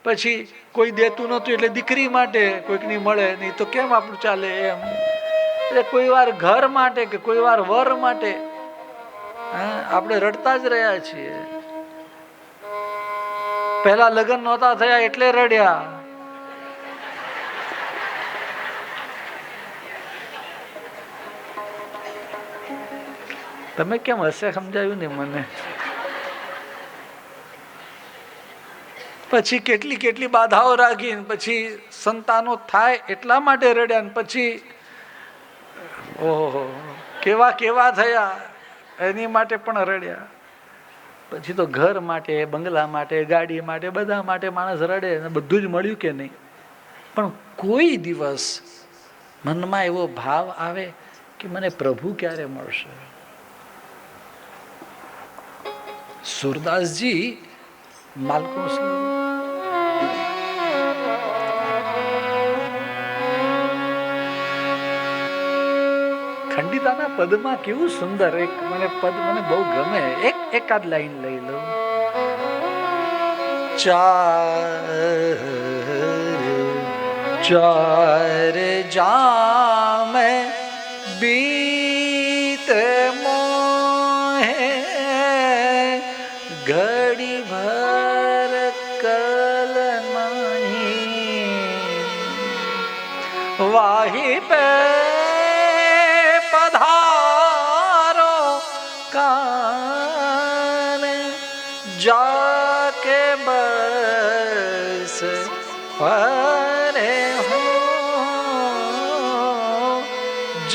પછી કોઈ દેતું નહોતું એટલે દીકરી માટે, કોઈકની મળે નહીં તો કેમ આપણું ચાલે એમ. એટલે કોઈ વાર ઘર માટે કે કોઈ વાર વર માટે આપણે રડતા જ રહ્યા છીએ. પહેલા લગ્ન નહોતા થયા એટલે રડ્યા. તમે કેમ હશે સમજાયું ને મને. પછી કેટલી કેટલી બાધાઓ રાખી, પછી સંતાનો થાય એટલા માટે રડ્યા, ને પછી ઓહો કેવા કેવા થયા એની માટે પણ રડ્યા. પછી તો ઘર માટે, બંગલા માટે, ગાડી માટે, બધા માટે માણસ રડે, અને બધું જ મળ્યું કે નહીં. પણ કોઈ દિવસ મનમાં એવો ભાવ આવે કે મને પ્રભુ ક્યારે મળશે. સુરદાસજી માલકોસ ખંડિતાના પદમાં કેવું સુંદર એક મને પદ મને બહુ ગમે. એકાદ લાઈન લઈ લો. ચાર જામ બીત મોહે ઘડી ભર કલ નહીં વાહી પે पधारो कान जाके बस परे हो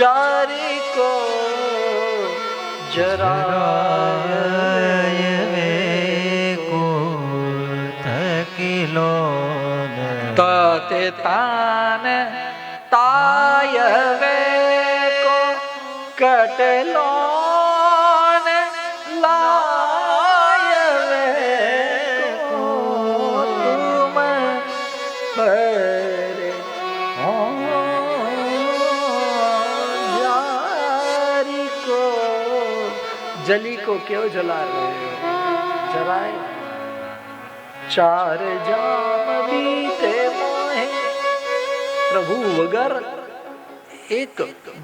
जारी को जराए को थकिलो ताते तान तायवे कटलो लायवे को तुम परे हो जारी को जली को क्यों जला रहे हो जलाए. चार जाम बीते मोहे प्रभु वगर એક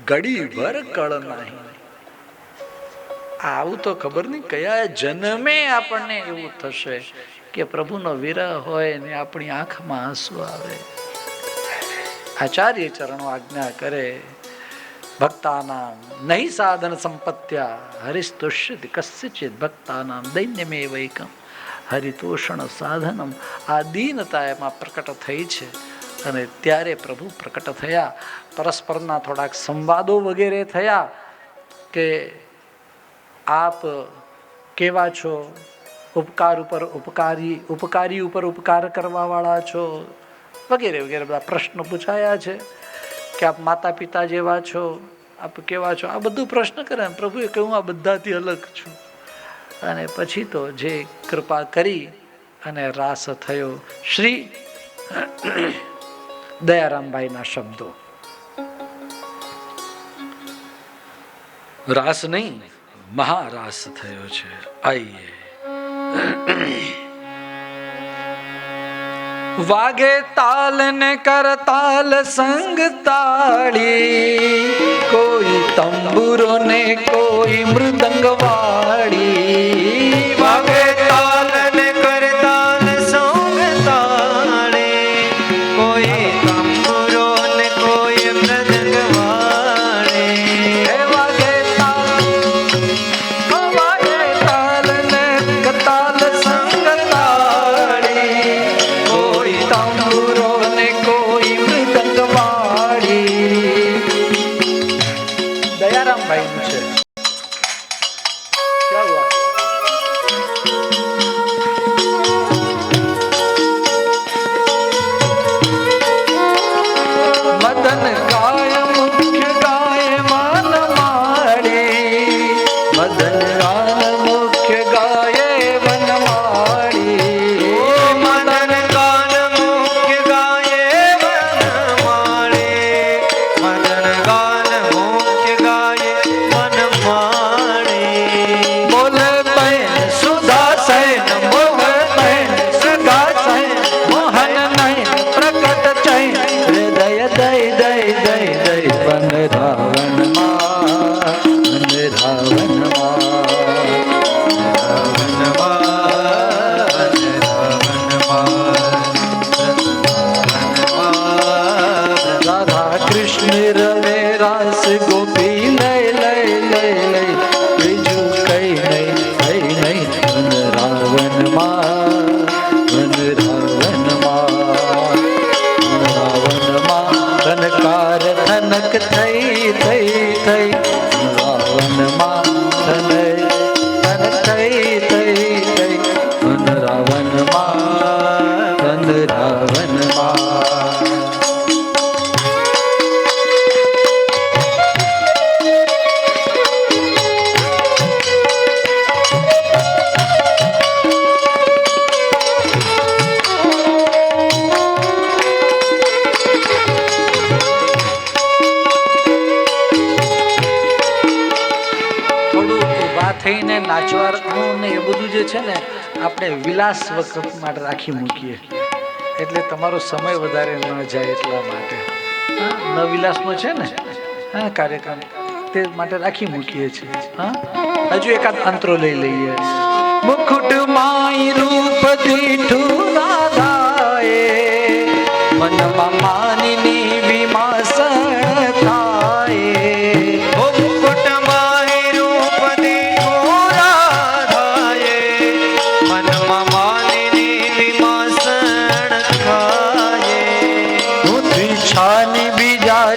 ઘડી ભર કળ નહીં. આવું તો ખબર નહીં કયા જન્મે આપણને એવું થશે કે પ્રભુનો વિરહ હોય ને આપણી આંખમાં આંસુ આવે. આચાર્ય ચરણો આજ્ઞા કરે ભક્તાનામ નહીં સાધન સંપત્ત્યા હરિસ્તુષ્યતિ કસ્યચિત ભક્તાનામ દૈન્યમે વૈકમ હરિતોષણ સાધનમ. આ દીનતા એમાં પ્રકટ થઈ છે અને ત્યારે પ્રભુ પ્રકટ થયા. પરસ્પરના થોડાક સંવાદો વગેરે થયા કે આપ કેવા છો, ઉપકાર ઉપર ઉપકારી ઉપર ઉપકાર કરવા વાળા છો વગેરે વગેરે બધા પ્રશ્નો પૂછાયા છે કે આપ માતા પિતા જેવા છો, આપ કેવા છો, આ બધું પ્રશ્ન કરે. પ્રભુએ કહ્યું આ બધાથી અલગ છું. અને પછી તો જે કૃપા કરી અને રાસ થયો. શ્રી દયારામભાઈના શબ્દો. રાસ નહીં મહારાસ થયો છે. આઈએ વાગે તાલ ને કરતાલ સંગ તાળી, કોઈ તંબુરો ને કોઈ મૃદંગ વાળી. વાગે તાલ ને કરતાલ સંગ તાળી, કોઈ તંબુરો ને કોઈ મૃદંગ વાળી. વાગે તાલ ને કરતાલ સંગ તાળી, કોઈ તંબુરો ને કોઈ મૃદંગ વાળી. દયારામભાઈ નું છે. મદન ગાય મુખ્ય ગાય માન માળી, મદન ગાય મુખ્ય ગાય વન માળી. મદન ગાય મુખ્ય ગાય વન માળી, મદન ગાય મુખ્ય ગાય વન માળી. બોલે બહેન સુધા સૈન, બોલે બહેન સુધા સૈન, મોહન નયન પ્રકટ ચૈન, હૃદય દય દય દય દય વનરાવન માં, વનરાવન માં, વનરાવન માં, વનરાવન માં. કૃષ્ણ રમે રાસ ગોપી લઈ લઈ લઈ લઈ બીજું કઈ નહીં કઈ નહીં વન રાવણમાં વન રાવણમાં ધનકાર ધનક થઈ થઈ થઈ રાવણમાં ધન ધન થઈ થઈ થઈ વન રાવણમાં વન રાવણમાં થઈને નાચવાનું ને એ બધું જે છે ને આપણે વિલાસ વખત માટે રાખી મૂકીએ એટલે તમારો સમય વધારે ન જાય એટલા માટે ન વિલાસનો છે ને હા કાર્યક્રમ તે માટે રાખી મૂકીએ છીએ હા હજુ એકાદ અંતરો લઈ લઈએ મુકુટ માઈ રૂપ દીઠું રાધાએ મનમાં માનની વિમાસણ થાય મુકુટ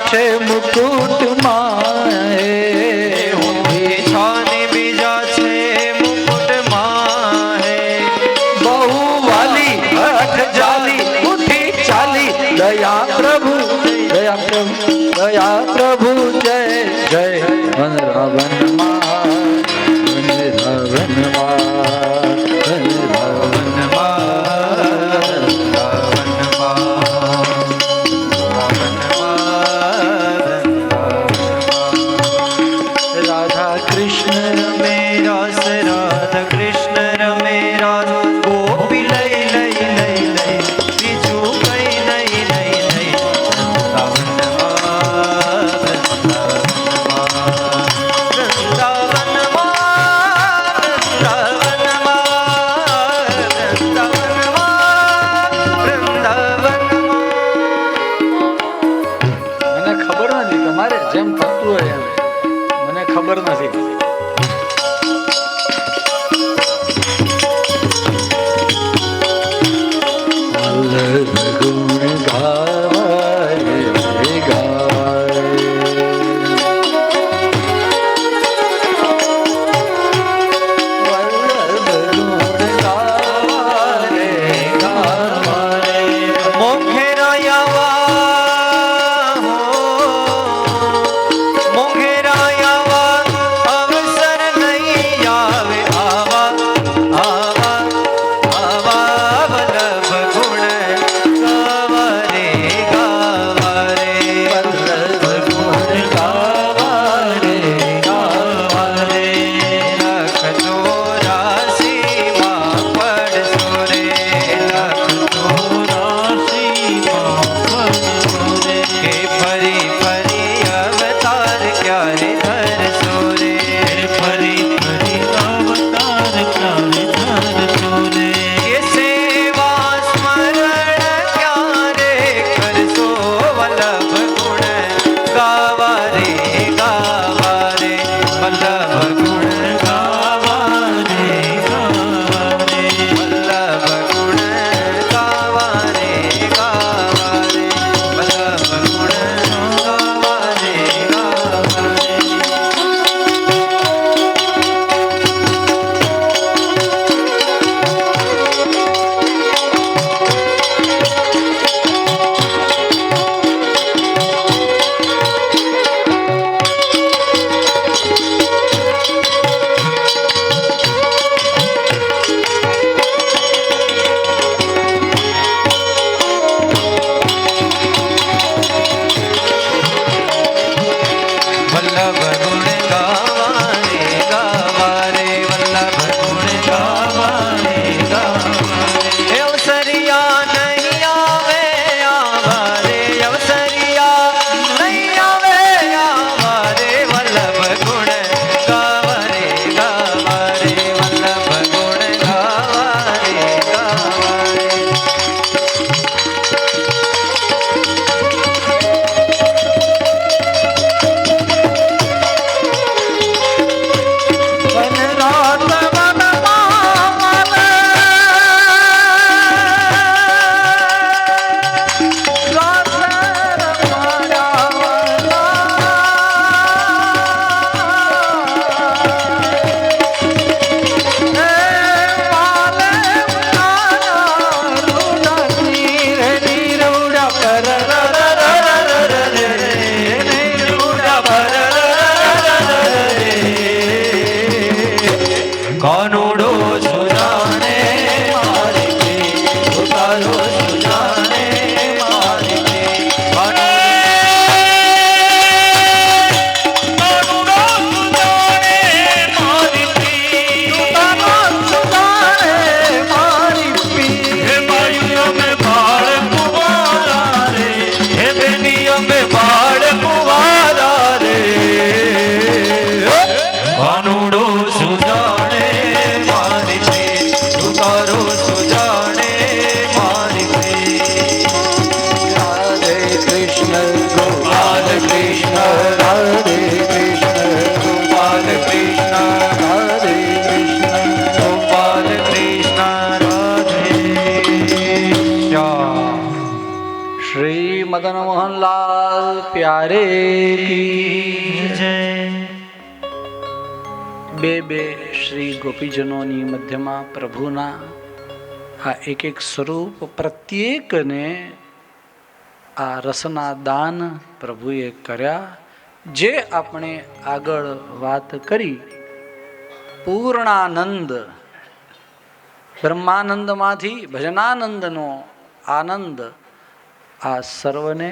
છે મુકુટ માહે છાની બીજા છે મુકુટ માહે બહુ વાલી હઠ જાલી ઉઠી ચાલી દયા પ્રભુ દયા પ્રભુ દયા પ્રભુ જય જય વન રાવણ માં વન રાવણ માં વન રાવણ प्यारे की जय। બે શ્રી ગોપીજનોની મધ્યમાં પ્રભુના આ એક સ્વરૂપ પ્રત્યેકને આ રસના દાન પ્રભુએ કર્યા. જે આપણે આગળ વાત કરી, પૂર્ણાનંદ બ્રહ્માનંદમાંથી ભજનાનંદનો આનંદ આ સર્વને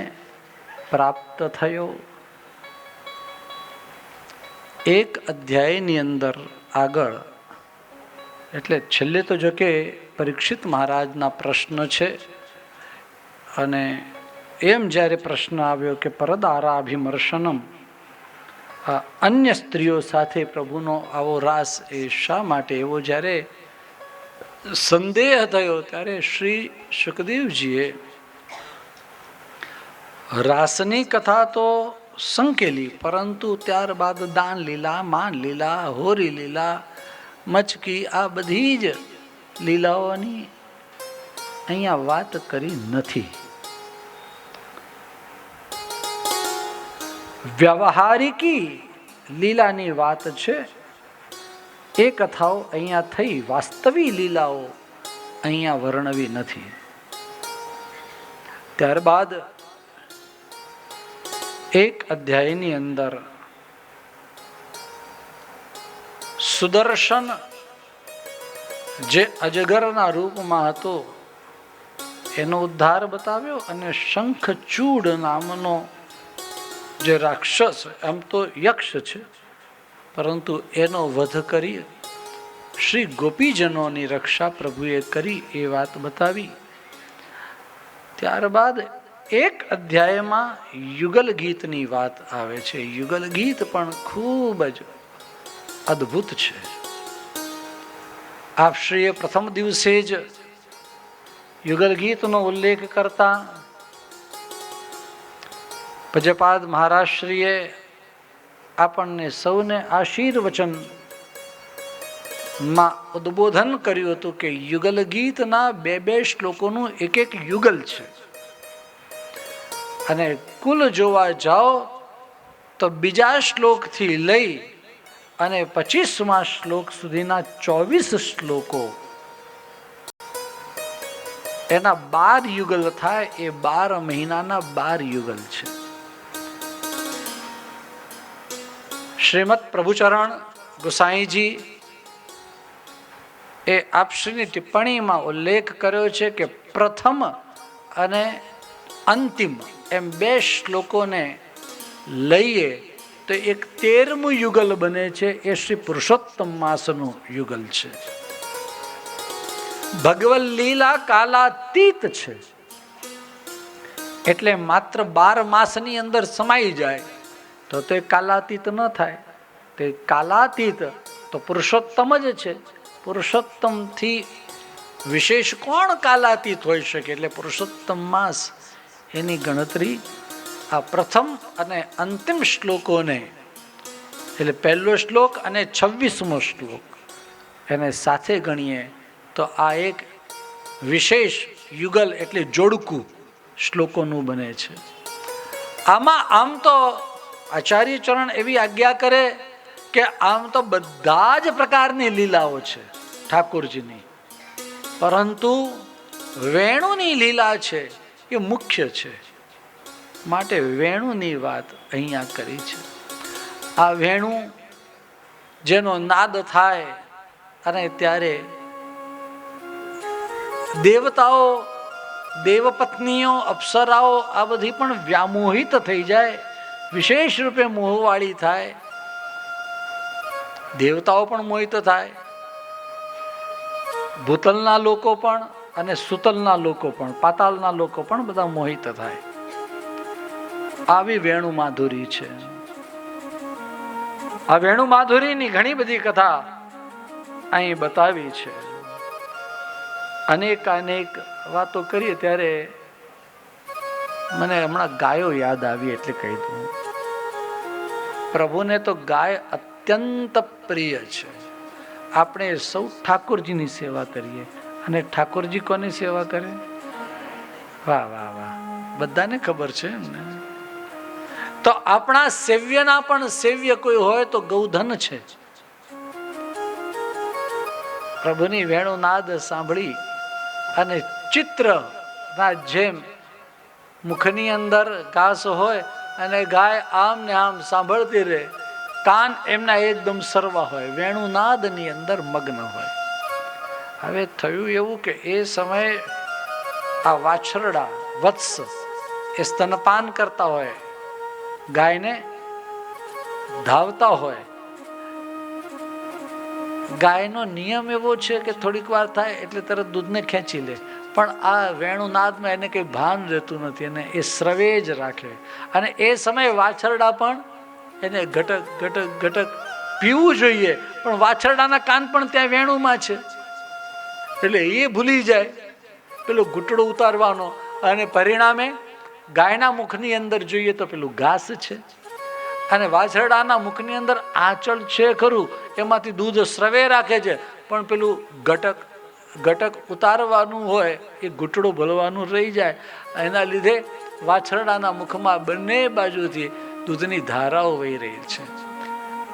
પ્રાપ્ત થયો. એક અધ્યાયની અંદર આગળ, એટલે છેલ્લે તો જો કે પરીક્ષિત મહારાજના પ્રશ્ન છે, અને એમ જ્યારે પ્રશ્ન આવ્યો કે પરદારાભિમર્શનમ, અન્ય સ્ત્રીઓ સાથે પ્રભુનો આવો રાસ એ શા માટે, એવો જ્યારે સંદેહ થયો ત્યારે શ્રી સુખદેવજીએ રાસની કથા તો સંકેલી, પરંતુ ત્યારબાદ દાન લીલા, માન લીલા, હોરી લીલા, મચકી, આ બધી જ લીલાઓની અહીંયા વાત કરી નથી. વ્યવહારિકી લીલાની વાત છે, એ કથાઓ અહીંયા થઈ, વાસ્તવિક લીલાઓ અહીંયા વર્ણવી નથી. ત્યારબાદ એક અધ્યાયની અંદર સુદર્શન જે અજગરના રૂપમાં હતો એનો ઉદ્ધાર બતાવ્યો, અને શંખચૂડ નામનો જે રાક્ષસ, એમ તો યક્ષ છે, પરંતુ એનો વધ કરી શ્રી ગોપીજનોની રક્ષા પ્રભુએ કરી, એ વાત બતાવી. ત્યારબાદ એક અધ્યાયમાં યુગલ ગીતની વાત આવે છે. યુગલ ગીત પણ ખૂબ જ અદ્ભુત છે. આપશ્રીએ પ્રથમ દિવસે જ યુગલ ગીતનો ઉલ્લેખ કરતા પૂજ્યપાદ મહારાજશ્રીએ આપણને સૌને આશીર્વચન માં ઉદ્બોધન કર્યું હતું કે યુગલ ગીતના બે શ્લોકોનું એક યુગલ છે, અને કુલ જોવા જાઓ તો બીજા શ્લોકથી લઈ અને 25મા શ્લોક સુધીના 24 શ્લોકો, એના 12 યુગલ થાય. એ 12 મહિનાના 12 યુગલ છે. શ્રીમદ પ્રભુચરણ ગોસાઈજી એ આપશ્રીની ટિપ્પણીમાં ઉલ્લેખ કર્યો છે કે પ્રથમ અને અંતિમ એમ 2 શ્લોકોને લઈએ તો એક 13મું યુગલ બને છે. એ શ્રી પુરુષોત્તમ માસનું યુગલ છે. ભગવન લીલા કાલાતીત છે, એટલે માત્ર 12 માસની અંદર સમાઈ જાય તો તે કાલાતીત ન થાય. તે કાલાતીત તો પુરુષોત્તમ જ છે. પુરુષોત્તમથી વિશેષ કોણ કાલાતીત હોઈ શકે? એટલે પુરુષોત્તમ માસ એની ગણતરી આ પ્રથમ અને અંતિમ શ્લોકોને, એટલે પહેલો શ્લોક અને 26મો શ્લોક એને સાથે ગણીએ તો આ એક વિશેષ યુગલ એટલે જોડકું શ્લોકોનું બને છે. આમાં આમ તો આચાર્ય ચરણ એવી આજ્ઞા કરે કે આમ તો બધા જ પ્રકારની લીલાઓ છે ઠાકોરજીની, પરંતુ વેણુની લીલા છે એ મુખ્ય છે, માટે વેણુની વાત અહીંયા કરી છે. આ વેણુ જેનો નાદ થાય અને ત્યારે દેવતાઓ, દેવપત્નીઓ, અપ્સરાઓ આ બધી પણ વ્યામોહિત થઈ જાય, વિશેષ રૂપે મોહવાળી થાય. દેવતાઓ પણ મોહિત થાય, ભૂતલના લોકો પણ અને સુતલના લોકો પણ, પાતાલના લોકો પણ બધા મોહિત થાય. આવી વેણુ માધુરી છે. આ વેણુ માધુરીની ઘણી બધી કથા અહીં બતાવી છે. અનેક વાતો કરીએ ત્યારે મને હમણાં ગાયો યાદ આવી એટલે કહી દઉં. પ્રભુને તો ગાય અત્યંત પ્રિય છે. આપણે સૌ ઠાકોરજીની સેવા કરીએ, અને ઠાકોરજી કોની સેવા કરે? વાહ વાહ વાહ, બધાને ખબર છે એમને. તો આપણા સેવ્યના પણ સેવ્ય કોઈ હોય તો ગૌધન છે. પ્રભુની વેણુનાદ સાંભળી અને ચિત્ર ના જેમ મુખની અંદર ઘાસ હોય અને ગાય આમ ને આમ સાંભળતી રહે, કાન એમના એકદમ સરવા હોય, વેણુનાદની અંદર મગ્ન હોય. હવે થયું એવું કે એ સમયે આ વાછરડા વત્સ એ સ્તનપાન કરતા હોય, ગાયને ધાવતા હોય. ગાયનો નિયમ એવો છે કે થોડીક વાર થાય એટલે તરત દૂધને ખેંચી લે, પણ આ વેણુનાદમાં એને કંઈ ભાન રહેતું નથી, અને એ સ્રવે જ રાખે. અને એ સમયે વાછરડા પણ એને ઘટક ઘટક ઘટક પીવું જોઈએ, પણ વાછરડાના કાન પણ ત્યાં વેણુમાં છે, એટલે એ ભૂલી જાય પેલો ઘૂંટડો ઉતારવાનો, અને પરિણામે ગાયના મુખની અંદર જોઈએ તો પેલું ઘાસ છે, અને વાછરડાના મુખની અંદર આંચળ છે ખરું, એમાંથી દૂધ સ્રવે રાખે છે, પણ પેલું ઘટક ઘટક ઉતારવાનું હોય એ ઘૂંટડો ભરવાનું રહી જાય. એના લીધે વાછરડાના મુખમાં બંને બાજુથી દૂધની ધારાઓ વહી રહી છે.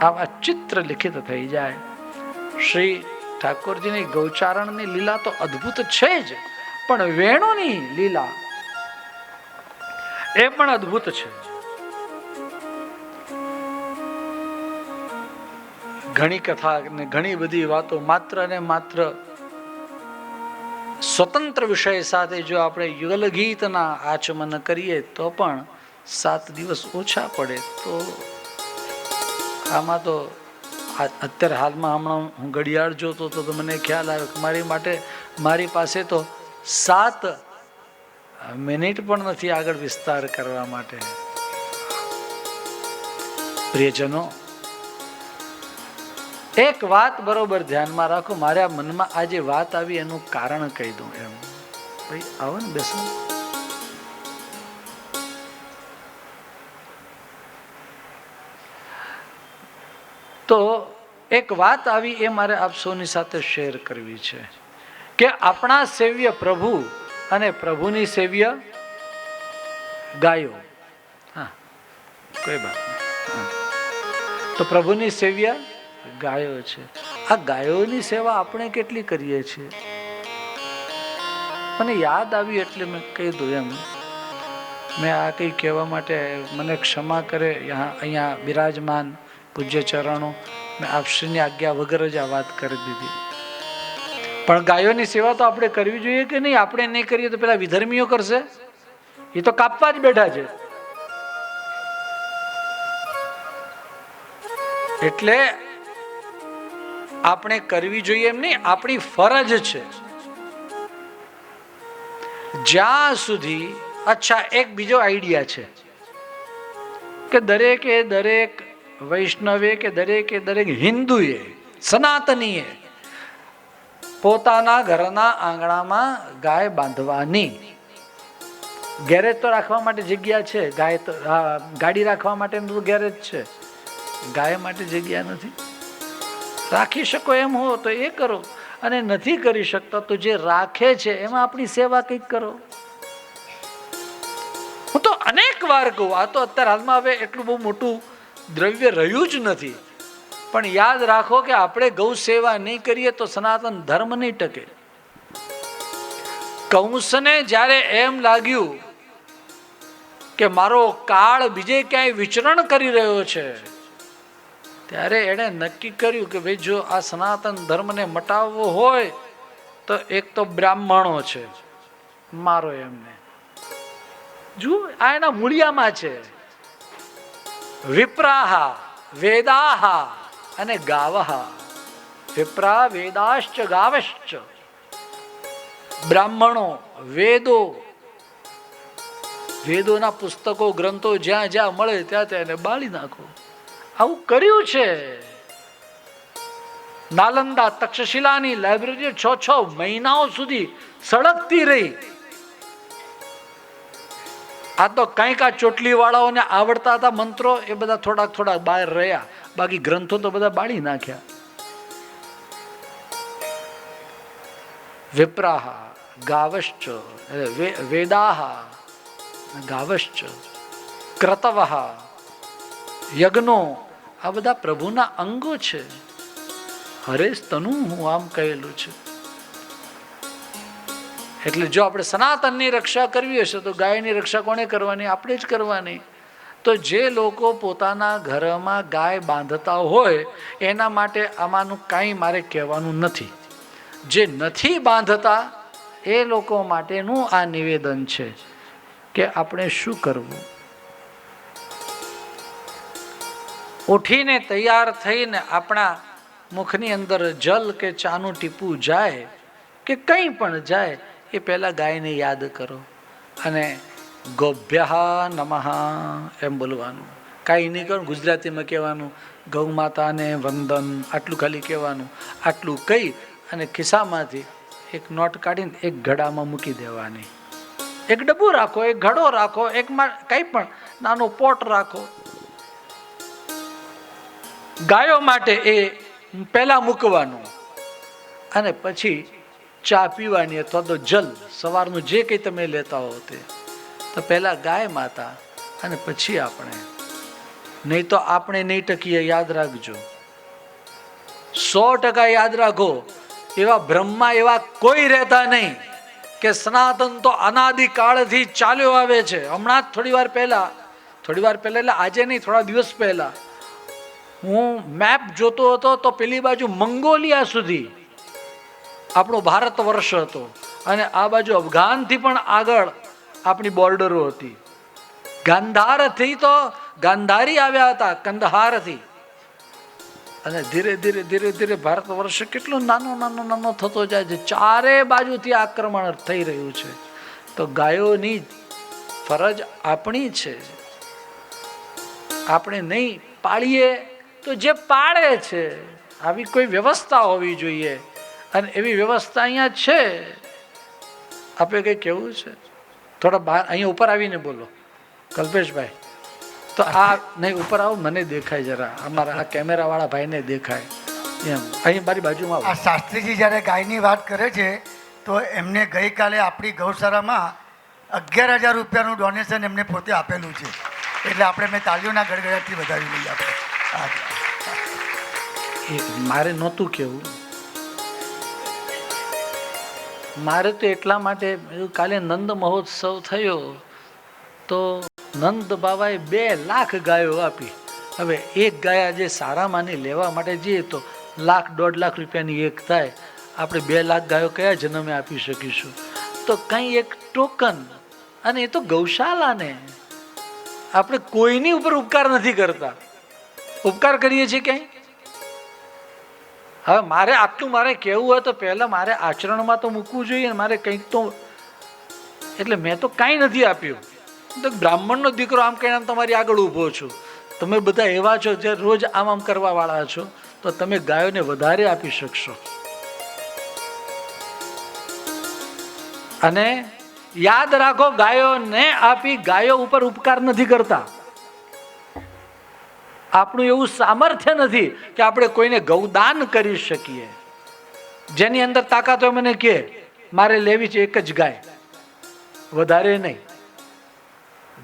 આવા ચિત્ર લિખિત થઈ જાય. શ્રી ઠાકોરજીની ગૌચારણની લીલા તો અદ્ભુત છે જ, પણ વેણુની લીલા એ પણ અદ્ભુત છે. ઘણી કથા ને ઘણી બધી વાતો માત્ર ને માત્ર સ્વતંત્ર વિષય સાથે જો આપણે યુગલ ગીતના આચમન કરીએ તો પણ 7 દિવસ ઓછા પડે. તો આમાં તો અત્યારે હાલમાં હમણાં હું ઘડિયાળ જોતો હતો તો મને ખ્યાલ આવ્યો કે મારી પાસે તો 7 મિનિટ પણ નથી આગળ વિસ્તાર કરવા માટે. પ્રિયજનો, એક વાત બરોબર ધ્યાનમાં રાખો. મારા મનમાં આજે વાત આવી એનું કારણ કહી દઉં. એમ ભાઈ આવો ને, બેસો. તો એક વાત આવી એ મારે આપ સૌની સાથે શેર કરવી છે કે આપણા સેવ્ય પ્રભુ અને પ્રભુની સેવ્ય ગાયો. હા, કોઈ વાત નહીં. તો પ્રભુની સેવ્ય ગાયો છે. આ ગાયોની સેવા આપણે કેટલી કરીએ છીએ? મને યાદ આવી એટલે મેં કહી દઉં. એમ મેં આ કંઈ કહેવા માટે મને ક્ષમા કરે અહીંયા બિરાજમાન પૂજ્ય ચરણો, મેં આપશ્રીની આજ્ઞા વગર જ આ વાત કરી દીધી. પણ ગાયોની સેવા તો આપણે કરવી જોઈએ કે નહીં? આપણે નહીં કરીએ તો પેલા વિધર્મીઓ કરશે, એ તો કાપવા જ બેઠા છે. એટલે આપણે કરવી જોઈએ એમ નહીં, આપણી ફરજ છે. જ્યાં સુધી અચ્છા, એક બીજો આઈડિયા છે કે દરેક વૈષ્ણવે કે દરેક હિન્દુએ, સનાતનીએ પોતાના ઘરના આંગણામાં ગાય બાંધવાની. ગેરેજ તો રાખવા માટે જગ્યા છે, ગાય તો ગાડી રાખવા માટે ગેરેજ છે, ગાય માટે જગ્યા નથી. રાખી શકો એમ હો તો એ કરો, અને નથી કરી શકતા તો જે રાખે છે એમાં આપણી સેવા કંઈક કરો. હું તો અનેક વાર કહું, આ તો અત્યારે હાલમાં હવે એટલું બહુ મોટું દ્રવ્ય રહ્યું જ નથી, પણ યાદ રાખો કે આપણે ગૌ સેવા નહીં કરીએ તો સનાતન ધર્મ નહીં ટકે. કંસને જ્યારે એમ લાગ્યું કે મારો કાળ બીજે ક્યાંય વિચરણ કરી રહ્યો છે, ત્યારે એણે નક્કી કર્યું કે ભાઈ જો આ સનાતન ધર્મને મટાવવો હોય તો એક તો બ્રાહ્મણો છે, મારો એમને. જુઓ, આ એના મૂળિયામાં છે. વિપ્રાહા વેદાહા અને ગાવહા. વિપ્રા વેદાશ્ચ ગાવશ્ચ. બ્રાહ્મણો, વેદોના પુસ્તકો, ગ્રંથો જ્યાં જ્યાં મળે ત્યાં ત્યાં એને બાળી નાખો. આવું કર્યું છે. નાલંદા તક્ષશિલાની લાઇબ્રેરી 6 મહિનાઓ સુધી સળગતી રહી. આ તો કંઈક આ ચોટલી વાળાઓને આવડતા હતા મંત્રો, એ બધા થોડાક બહાર રહ્યા, બાકી ગ્રંથો તો બધા બાળી નાખ્યા. વિપ્રાહા ગાવશ્ચ, વેદાહા ગાવશ્ચ, ક્રતવહા યજ્ઞો આ બધા પ્રભુના અંગો છે. હરેશ તનુ હું આમ કહેલું છે. એટલે જો આપણે સનાતનની રક્ષા કરવી હશે તો ગાયની રક્ષા કોને કરવાની? આપણે જ કરવાની. તો જે લોકો પોતાના ઘરમાં ગાય બાંધતા હોય એના માટે આમાંનું કાંઈ મારે કહેવાનું નથી. જે નથી બાંધતા એ લોકો માટેનું આ નિવેદન છે કે આપણે શું કરવું. ઉઠીને તૈયાર થઈને આપણા મુખની અંદર જલ કે ચાનું ટીપું જાય કે કંઈ પણ જાય એ પહેલાં ગાયને યાદ કરો અને ગોભ્યઃ નમઃ એમ બોલવાનું. કાંઈ નહીં કહું, ગુજરાતીમાં કહેવાનું ગૌ માતાને વંદન, આટલું ખાલી કહેવાનું. આટલું કહી અને ખિસ્સામાંથી એક નોટ કાઢીને એક ઘડામાં મૂકી દેવાની. એક ડબ્બું રાખો, એક ઘડો રાખો, એક કંઈ પણ નાનો પોટ રાખો. ગાયો માટે એ પહેલા મૂકવાનું અને પછી ચા પીવાની અથવા તો જલ સવારનું જે કંઈ તમે લેતા હો તે. તો પહેલા ગાય માતા અને પછી આપણે. નહીં તો આપણે નહીં ટકીએ, યાદ રાખજો. 100% યાદ રાખો. એવા બ્રહ્મા એવા કોઈ રહેતા નહીં કે સનાતન તો અનાદિકાળથી ચાલ્યો આવે છે. હમણાં જ થોડી વાર પહેલા એટલે આજે નહીં, થોડા દિવસ પહેલા હું મેપ જોતો હતો તો પેલી બાજુ મંગોલિયા સુધી આપણો ભારત વર્ષ હતો અને આ બાજુ અફઘાનથી પણ આગળ આપણી બોર્ડરો હતી. ગાંધારથી તો ગાંધારી આવ્યા હતા, કંદહારથી. અને ધીરે ધીરે ધીરે ધીરે ભારત વર્ષ કેટલો નાનો થતો જાય છે. ચારે બાજુથી આક્રમણ થઈ રહ્યું છે. તો ગાયોની ફરજ આપણી છે. આપણે નહીં પાળીએ તો જે પાળે છે આવી કોઈ વ્યવસ્થા હોવી જોઈએ. અને એવી વ્યવસ્થા અહીંયા છે. આપણે કંઈ કહેવું છે? થોડા બહાર અહીંયા ઉપર આવીને બોલો કલ્પેશભાઈ. તો આ નહીં ઉપર આવો, મને દેખાય જરા, અમારા આ કેમેરા વાળા ભાઈને દેખાય એમ. અહીં મારી બાજુમાં આ શાસ્ત્રીજી જ્યારે ગાયની વાત કરે છે તો એમને ગઈકાલે આપણી ગૌશાળામાં 11,000 રૂપિયાનું ડોનેશન એમને પોતે આપેલું છે. એટલે આપણે મેં તાલીઓના ગડગડાટથી વધાવી લઈએ આપણે. મારે નહોતું કહેવું. મારે તો એટલા માટે કાલે નંદ મહોત્સવ થયો તો નંદ બાબાએ 2 લાખ ગાયો આપી. હવે એક ગાય આજે સારામાંની લેવા માટે જઈએ તો 1,00,000-1.5 લાખ રૂપિયાની એક થાય. આપણે 2 લાખ ગાયો કયા જન્મે આપી શકીશું? તો કંઈ એક ટોકન. અને એ તો ગૌશાલાને. આપણે કોઈની ઉપર ઉપકાર નથી કરતા. ઉપકાર કરીએ છીએ ક્યાંય? હવે મારે આટલું કહેવું હોય તો પહેલાં મારે આચરણમાં તો મૂકવું જોઈએ ને. મારે કંઈક તો એટલે મેં તો કાંઈ નથી આપ્યું. તો બ્રાહ્મણનો દીકરો આમ કહીને આમ તમારી આગળ ઊભો છું. તમે બધા એવા છો જે રોજ આમ કરવા વાળા છો તો તમે ગાયોને વધારે આપી શકશો. અને યાદ રાખો, ગાયોને આપી ગાયો ઉપર ઉપકાર નથી કરતા. આપણું એવું સામર્થ્ય નથી કે આપણે કોઈને ગૌદાન કરી શકીએ. જેની અંદર તાકાત હોય મને કહે મારે લેવી છે એક જ ગાય, વધારે નહીં.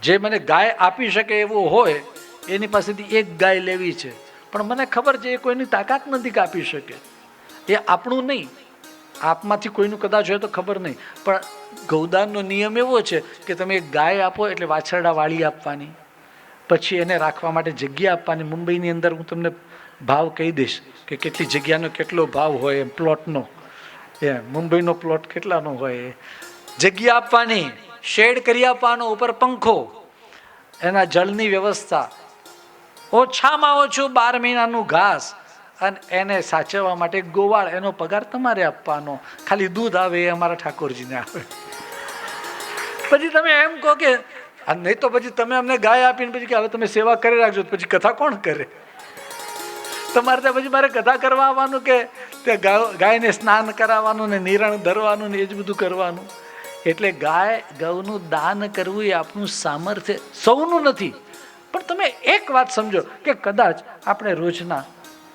જે મને ગાય આપી શકે એવું હોય એની પાસેથી એક ગાય લેવી છે. પણ મને ખબર છે એ કોઈની તાકાત નથી કે આપી શકે. એ આપણું નહીં, આપમાંથી કોઈનું કદાચ હોય તો ખબર નહીં. પણ ગૌદાનનો નિયમ એવો છે કે તમે એક ગાય આપો એટલે વાછરડા વાળી આપવાની, પછી એને રાખવા માટે જગ્યા આપવાની. મુંબઈની અંદર હું તમને ભાવ કહી દઈશ કે કેટલી જગ્યાનો કેટલો ભાવ હોય એમ, પ્લોટનો. મુંબઈનો પ્લોટ કેટલાનો હોય. જગ્યા આપવાની, શેડ કરી આપવાનો, ઉપર પંખો, એના જળની વ્યવસ્થા, ઓછામાં ઓછું 12 મહિનાનું ઘાસ, અને એને સાચવવા માટે ગોવાળ, એનો પગાર તમારે આપવાનો. ખાલી દૂધ આવે એ અમારા ઠાકોરજીને આવે. પછી તમે એમ કહો કે નહીં તો પછી તમે અમને ગાય આપીને પછી કે હવે તમે સેવા કરી રાખજો, પછી કથા કોણ કરે? તમારે ત્યાં પછી મારે કથા કરવા આવવાનું કે તે ગાયને સ્નાન કરાવવાનું ને નિરણ ધરવાનું ને એ જ બધું કરવાનું. એટલે ગાય ગૌનું દાન કરવું એ આપણું સામર્થ્ય સૌનું નથી. પણ તમે એક વાત સમજો કે કદાચ આપણે રોજના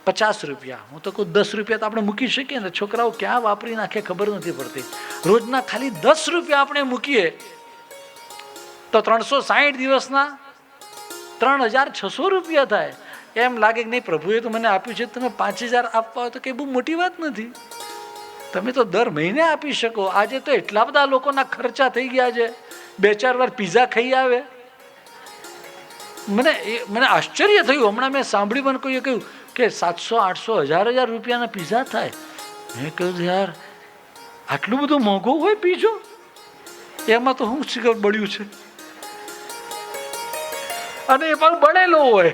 50 રૂપિયા, હું તો કહું 10 રૂપિયા તો આપણે મૂકી શકીએ ને. છોકરાઓ ક્યાં વાપરી નાખે ખબર નથી પડતી. રોજના ખાલી 10 રૂપિયા આપણે મૂકીએ તો 360 દિવસના 3,600 રૂપિયા થાય. એમ લાગે કે નહીં, પ્રભુએ તો મને આપ્યું છે, તમે 5,000 આપવા હોય તો કંઈ બહુ મોટી વાત નથી. તમે તો દર મહિને આપી શકો. આજે તો એટલા બધા લોકોના ખર્ચા થઈ ગયા છે, 2-4 વાર પીઝા ખાઈ આવે. મને આશ્ચર્ય થયું. હમણાં મેં સાંભળ્યું, મને કોઈએ કહ્યું કે 700, 800, 1,000 રૂપિયાના પીઝા થાય. મેં કહ્યું યાર, આટલું બધું મોંઘું હોય પીઝો? એમાં તો હું શિખર બળ્યું છે, અને એ પણ બળેલો હોય.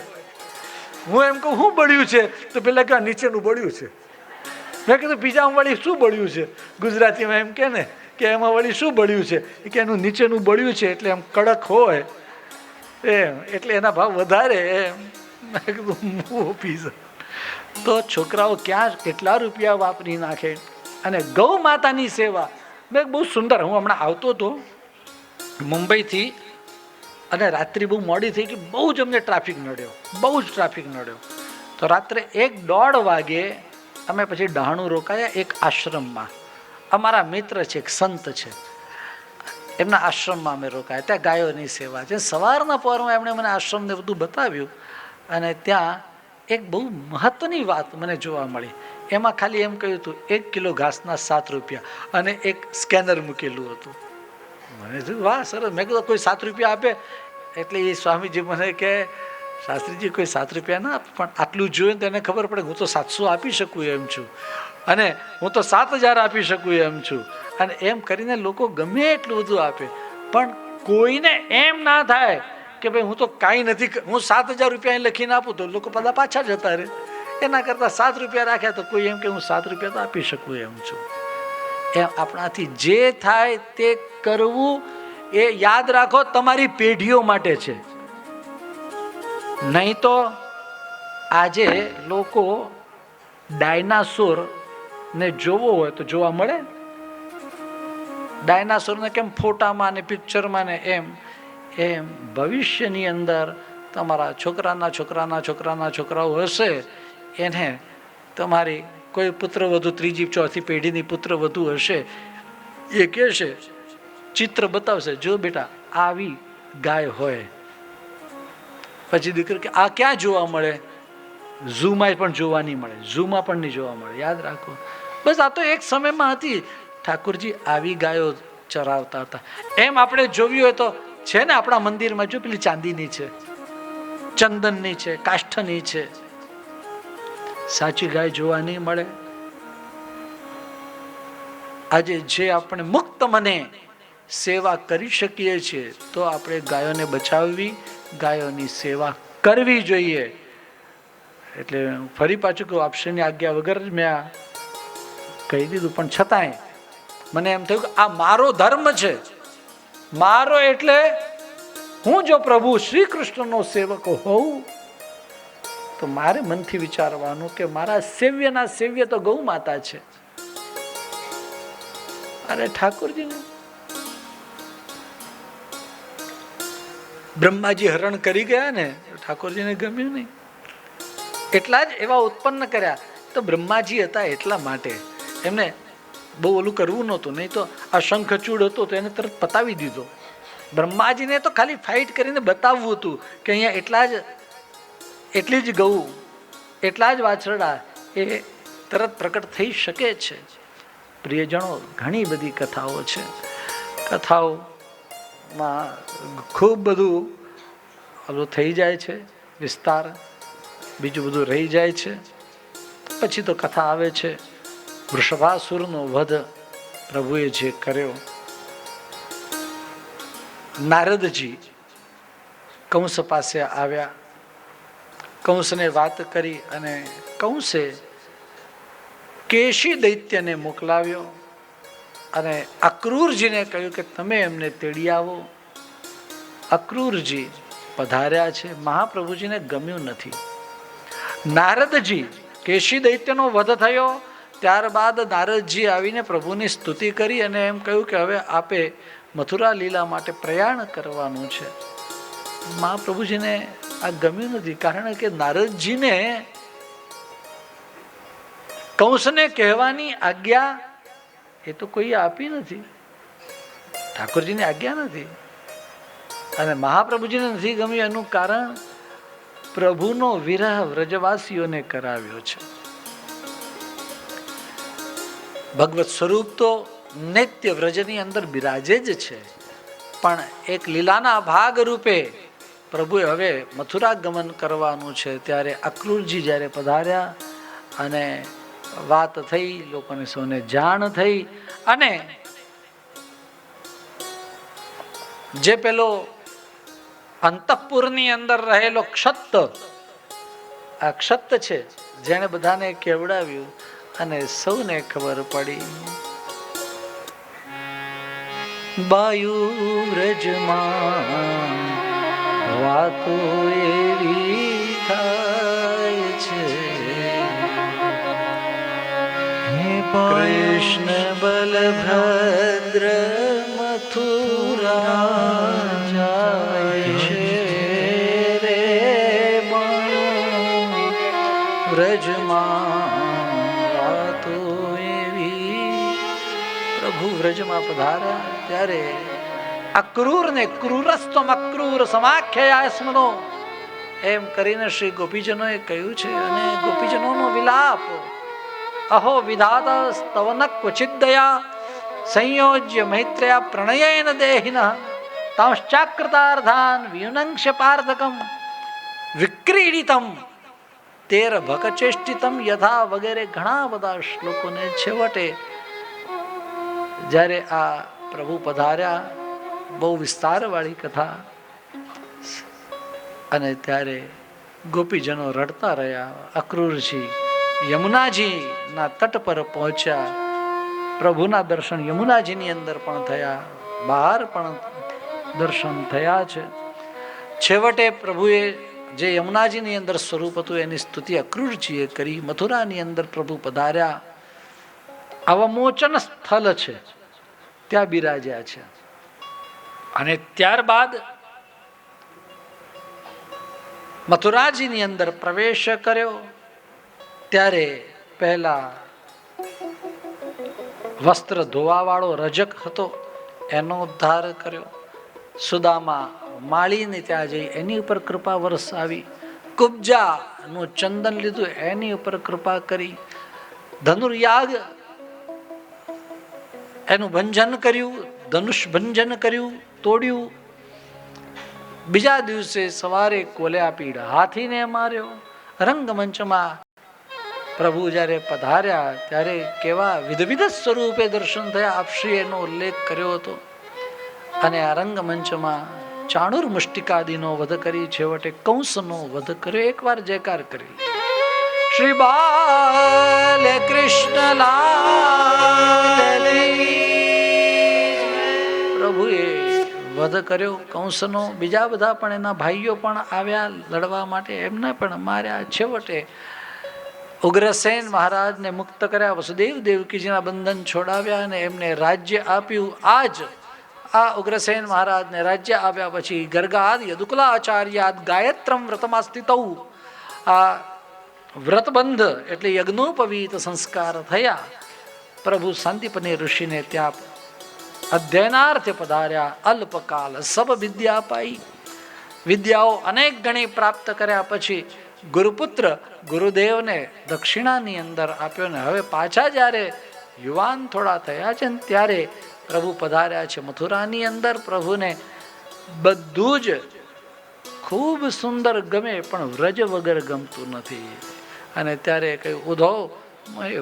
હું એમ કહું શું બળ્યું છે, તો પેલા કે નીચેનું બળ્યું છે. મેં કીધું પીઝામાં વળી શું બળ્યું છે? ગુજરાતીમાં એમ કે ને કે એમાં વળી શું બળ્યું છે? કે એનું નીચેનું બળ્યું છે, એટલે એમ કડક હોય એમ, એટલે એના ભાવ વધારે એમ. મેં કીધું પીઝા તો છોકરાઓ ક્યાં કેટલા રૂપિયા વાપરી નાખે. અને ગૌ માતાની સેવા, મેં બહુ સુંદર, હું હમણાં આવતો હતો મુંબઈથી, અને રાત્રિ બહુ મોડી થઈ ગઈ, બહુ જ અમને ટ્રાફિક નડ્યો, બહુ જ ટ્રાફિક નડ્યો. તો રાત્રે 1-1:30 વાગે અમે પછી ડહાણું રોકાયા એક આશ્રમમાં. અમારા મિત્ર છે, એક સંત છે, એમના આશ્રમમાં અમે રોકાયા. ત્યાં ગાયોની સેવા છે. સવારના પહોરમાં એમણે મને આશ્રમને બધું બતાવ્યું, અને ત્યાં એક બહુ મહત્વની વાત મને જોવા મળી. એમાં ખાલી એમ કહ્યું હતું 1 કિલો ઘાસના 7 રૂપિયા, અને એક સ્કેનર મૂકેલું હતું. મને થયું વાહ સરસ. મેં કીધું કોઈ 7 રૂપિયા આપે? એટલે એ સ્વામીજી મને કે શાસ્ત્રીજી કોઈ 7 રૂપિયા ના આપે, પણ આટલું જોયું તો એને ખબર પડે હું તો 700 આપી શકું એમ છું, અને હું તો 7,000 આપી શકું એમ છું. અને એમ કરીને લોકો ગમે એટલું બધું આપે, પણ કોઈને એમ ના થાય કે ભાઈ હું તો કાંઈ નથી, હું 7,000 રૂપિયા લખીને આપું તો લોકો બધા પાછા જતા રહે. એના કરતાં 7 રૂપિયા રાખ્યા તો કોઈ એમ કે હું 7 રૂપિયા તો આપી શકું એમ છું. એમ આપણાથી જે થાય તે કરવું. એ યાદ રાખો, તમારી પેઢીઓ માટે છે. નહીં તો આજે લોકો ડાયનાસોર ને જોવો હોય તો જોવા મળે. ડાયનાસોરને કેમ ફોટામાં ને પિક્ચરમાં ને એમ ભવિષ્યની અંદર તમારા છોકરાના છોકરાના છોકરાના છોકરાઓ હશે, એને તમારી કોઈ પુત્રવધુ 3જી 4થી પેઢીની પુત્રવધુ હશે, એ કહેશે, ચિત્ર બતાવશે, જો બેટા આવી ગાય હોય. પછી દીકરો કે આ ક્યાં જોવા મળે? ઝૂમાં પણ જોવા નહીં મળે, ઝૂમાં પણ નહીં જોવા મળે. યાદ રાખો, બસ આ તો એક સમયમાં હતી. ઠાકોરજી આવી ગાયો ચરાવતા હતા. એમ આપણે જોવી હોય તો છે ને આપણા મંદિરમાં, જો પેલી ચાંદીની છે, ચંદનની છે, કાષ્ઠની છે. સાચી ગાય જોવા નહીં મળે. આજે જે આપણે મુક્ત મને સેવા કરી શકીએ છીએ, તો આપણે ગાયોને બચાવવી, ગાયોની સેવા કરવી જોઈએ. એટલે ફરી પાછું કહું, આપશેની આજ્ઞા વગર જ મેં આ કહી દીધું, પણ છતાંય મને એમ થયું કે આ મારો ધર્મ છે. મારો એટલે હું જો પ્રભુ શ્રી કૃષ્ણનો સેવક હોઉં તો મારે મનથી વિચારવાનું કે મારા સેવ્યના સેવ્ય તો ગૌ માતા છે. અરે ઠાકોરજીને બ્રહ્માજી હરણ કરી ગયા ને, ઠાકોરજીને ગમ્યું નહીં. એટલા જ એવા ઉત્પન્ન કર્યા. તો બ્રહ્માજી હતા એટલા માટે એમને બહુ ઓલું કરવું નહોતું, નહીં તો આ શંખચૂડ હતો તો એને તરત પતાવી દીધો. બ્રહ્માજીને તો ખાલી ફાઇટ કરીને બતાવવું હતું કે અહીંયા એટલી જ ગૌ, એટલા જ વાછરડા એ તરત પ્રકટ થઈ શકે છે. પ્રિયજનો, ઘણી બધી કથાઓ છે. કથાઓમાં ખૂબ બધું ઓલું થઈ જાય છે, વિસ્તાર બીજું બધું રહી જાય છે. પછી તો કથા આવે છે વૃષભાસુરનો વધ પ્રભુએ જે કર્યો. નારદજી કંસ પાસે આવ્યા, કંસને વાત કરી, અને કંસે કેશી દૈત્યને મોકલાવ્યો અને અક્રૂરજીને કહ્યું કે તમે એમને તેડી આવો. અક્રૂરજી પધાર્યા છે. મહાપ્રભુજીને ગમ્યું નથી. નારદજી, કેશી દૈત્યનો વધ થયો, ત્યારબાદ નારદજી આવીને પ્રભુની સ્તુતિ કરી અને એમ કહ્યું કે હવે આપે મથુરા લીલા માટે પ્રયાણ કરવાનું છે. મહાપ્રભુજીને આ ગમ્યું નથી, કારણ કે નારદજીને કંસને કહેવાની આજ્ઞા એ તો કોઈ આપી નથી, ઠાકોરજીની આજ્ઞા નથી. અને મહાપ્રભુજીને નથી ગમ્યું એનું કારણ પ્રભુનો વિરહ વ્રજવાસીઓને કરાવ્યો છે. ભગવત સ્વરૂપ તો નિત્ય વ્રજની અંદર બિરાજે જ છે, પણ એક લીલાના ભાગ રૂપે પ્રભુએ હવે મથુરા ગમન કરવાનું છે. ત્યારે અક્રૂરજી જ્યારે પધાર્યા અને વાત થઈ, લોકોને સૌને જાણ થઈ, અને જે પેલો અંતઃપુરની અંદર રહેલો ક્ષત, આ ક્ષત છે જેણે બધાને કેવડાવ્યું અને સૌને ખબર પડી. બાયુ વ્રજમાં વાતો એવી થાય છે, કૃષ્ણ બલભદ્ર મથુરા જાય છે રે વ્રજમાં વાતો એવી. પ્રભુ વ્રજમાં પધાર્યા ત્યારે અક્રૂર ને ક્રૂરસ્તમ અક્રૂર સમાખ્યા સ્મરો એમ કરીને શ્રી ગોપીજનોએ કહ્યું છે. અને ગોપીજનોનો વિલાપ, અહો વિધાતા સ્તવન ક્વચિત દયા સંયોજ્ય મૈત્ર્યા પ્રણયેન દેહિન તાંશ્ચાકૃતાર્ધાન વિયુનંક્ષ્ય પાર્થકમ વિક્રીડિતમ તેર ભકચેષ્ટિતમ યથા વગેરે ઘણા બધા શ્લોકોને છેવટે જ્યારે આ પ્રભુ પધાર્યા, બહુ વિસ્તારવાળી કથા, અને ત્યારે ગોપીજનો રડતા રહ્યા. અક્રૂરજી યમુનાજીના તટ પર પહોંચ્યા. પ્રભુના દર્શન યમુનાજીની અંદર પણ થયા, બહાર પણ દર્શન થયા છે. છેવટે પ્રભુએ જે યમુનાજીની અંદર સ્વરૂપ હતું એની સ્તુતિ અક્રૂરજીએ કરી. મથુરાની અંદર પ્રભુ પધાર્યા, અવમોચન સ્થળ છે ત્યાં બિરાજ્યા છે. અને ત્યારબાદ મથુરાજીની અંદર પ્રવેશ કર્યો ત્યારે પહેલા વસ્ત્ર ધોવા વાળો રજક હતો એનો ઉદ્ધાર કર્યો. સુદામા માળીને ત્યાં જઈ એની ઉપર કૃપા વરસાવી. કુબ્જા નું ચંદન લીધું, એની ઉપર કૃપા કરી. ધનુર્યાગ એનું ભંજન કર્યું, ધનુષ ભંજન કર્યું, તોડ્યું. બીજા દિવસે સવારે કોલ્યા પીડ હાથીને માર્યો. રંગમંચમાં પ્રભુ જ્યારે પધાર્યા ત્યારે કેવા વિધવિધ સ્વરૂપે દર્શન થયા, આપશ્રી એનો ઉલ્લેખ કર્યો હતો. અને આ રંગમંચમાં ચાણુર મુષ્ટિકાદીનો વધ કરી છેવટે કંસનો વધ કર્યો. એકવાર જયકાર કરી શ્રી બાલ કૃષ્ણ લાલ. પ્રભુએ વધ કર્યો કંસનો. બીજા બધા પણ એના ભાઈઓ પણ આવ્યા લડવા માટે, એમને પણ માર્યા. છેવટે ઉગ્રસેન મહારાજને મુક્ત કર્યા, વસુદેવ દેવકીજીના બંધન છોડાવ્યા અને એમને રાજ્ય આપ્યું. આજ આ ઉગ્રસેન મહારાજને રાજ્ય આપ્યા પછી ગર્ગાદ યદુકલાચાર્યાદ ગાયત્રમ વ્રતમાં સ્થિત આ વ્રતબંધ એટલે યજ્ઞોપવીત સંસ્કાર થયા. પ્રભુ શાંતિપની ઋષિને ત્યાં અધ્યયનાર્થે પધાર્યા. અલ્પકાલ સબ વિદ્યા પાઈ, વિદ્યાઓ અનેક ગણી પ્રાપ્ત કર્યા પછી ગુરુપુત્ર ગુરુદેવને દક્ષિણાની અંદર આપ્યો. ને હવે પાછા જ્યારે યુવાન થોડા થયા છે ને ત્યારે પ્રભુ પધાર્યા છે મથુરાની અંદર. પ્રભુને બધું જ ખૂબ સુંદર ગમે, પણ વ્રજ વગર ગમતું નથી. અને ત્યારે કહ્યું, ઉધો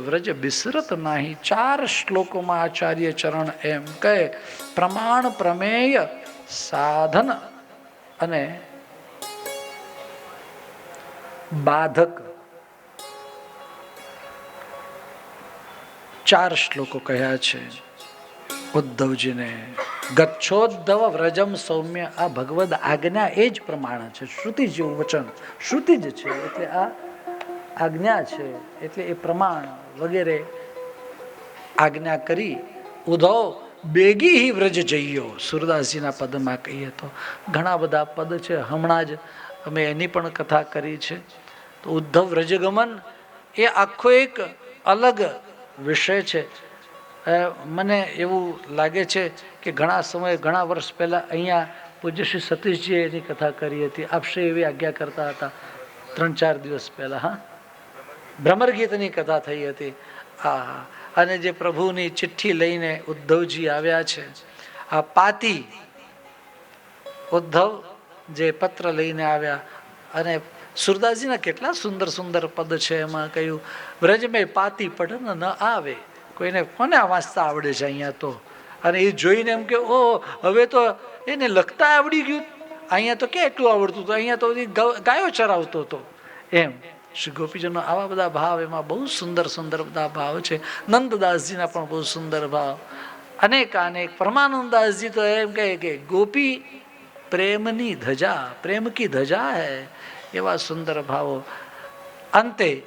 વ્રજ બિસરત નાહી. 4 શ્લોકોમાં આચાર્ય ચરણ એમ કહે, પ્રમાણ પ્રમેય સાધન અને બાધક 4 શ્લોકો કહ્યા છે ઉદ્ધવજીને. ગચ્છોદ્ધવ વ્રજમ સૌમ્ય, આ ભગવદ આજ્ઞા એ જ પ્રમાણ છે. શ્રુતિ જેવું વચન, શ્રુતિ જ છે એટલે આ આજ્ઞા છે, એટલે એ પ્રમાણ વગેરે આજ્ઞા કરી. ઉદ્ધવ બેગી હિ વ્રજ જઈયો, સુરદાસજીના પદમાં કહીએ તો ઘણા બધા પદ છે. હમણાં જ અમે એની પણ કથા કરી છે. તો ઉદ્ધવ વ્રજગમન એ આખો એક અલગ વિષય છે. મને એવું લાગે છે કે ઘણા સમય, ઘણા વર્ષ પહેલાં અહીંયા પૂજ્ય શ્રી સતીશજીએ એની કથા કરી હતી. આપશે એવી આજ્ઞા કરતા હતા. 3-4 દિવસ પહેલા, હા, ભ્રમર ગીતની કથા થઈ હતી. હા, અને જે પ્રભુની ચિઠ્ઠી લઈને ઉદ્ધવજી આવ્યા છે, આ પાતી ઉદ્ધવ જે પત્ર લઈને આવ્યા, અને સુરદાસજીના કેટલા સુંદર સુંદર પદ છે. એમાં કહ્યું, વ્રજમે પાતી પઢન ન આવે, કોઈને કોને વાંચતા આવડે છે અહીંયા તો. અને એ જોઈને એમ કે ઓહ, હવે તો એને લખતા આવડી ગયું, અહીંયા તો ક્યાં એટલું આવડતું હતું, અહીંયા તો ગાયો ચરાવતો હતો. એમ શ્રી ગોપીજનો આવા બધા ભાવ, એમાં બહુ સુંદર સુંદર બધા ભાવ છે. નંદદાસજીના પણ બહુ સુંદર ભાવ, અનેક અનેક. પરમાનંદદાસજી તો એમ કહે કે ગોપી પ્રેમની ધજા, પ્રેમ કી ધજા હૈ, એવા સુંદર ભાવો. અંતે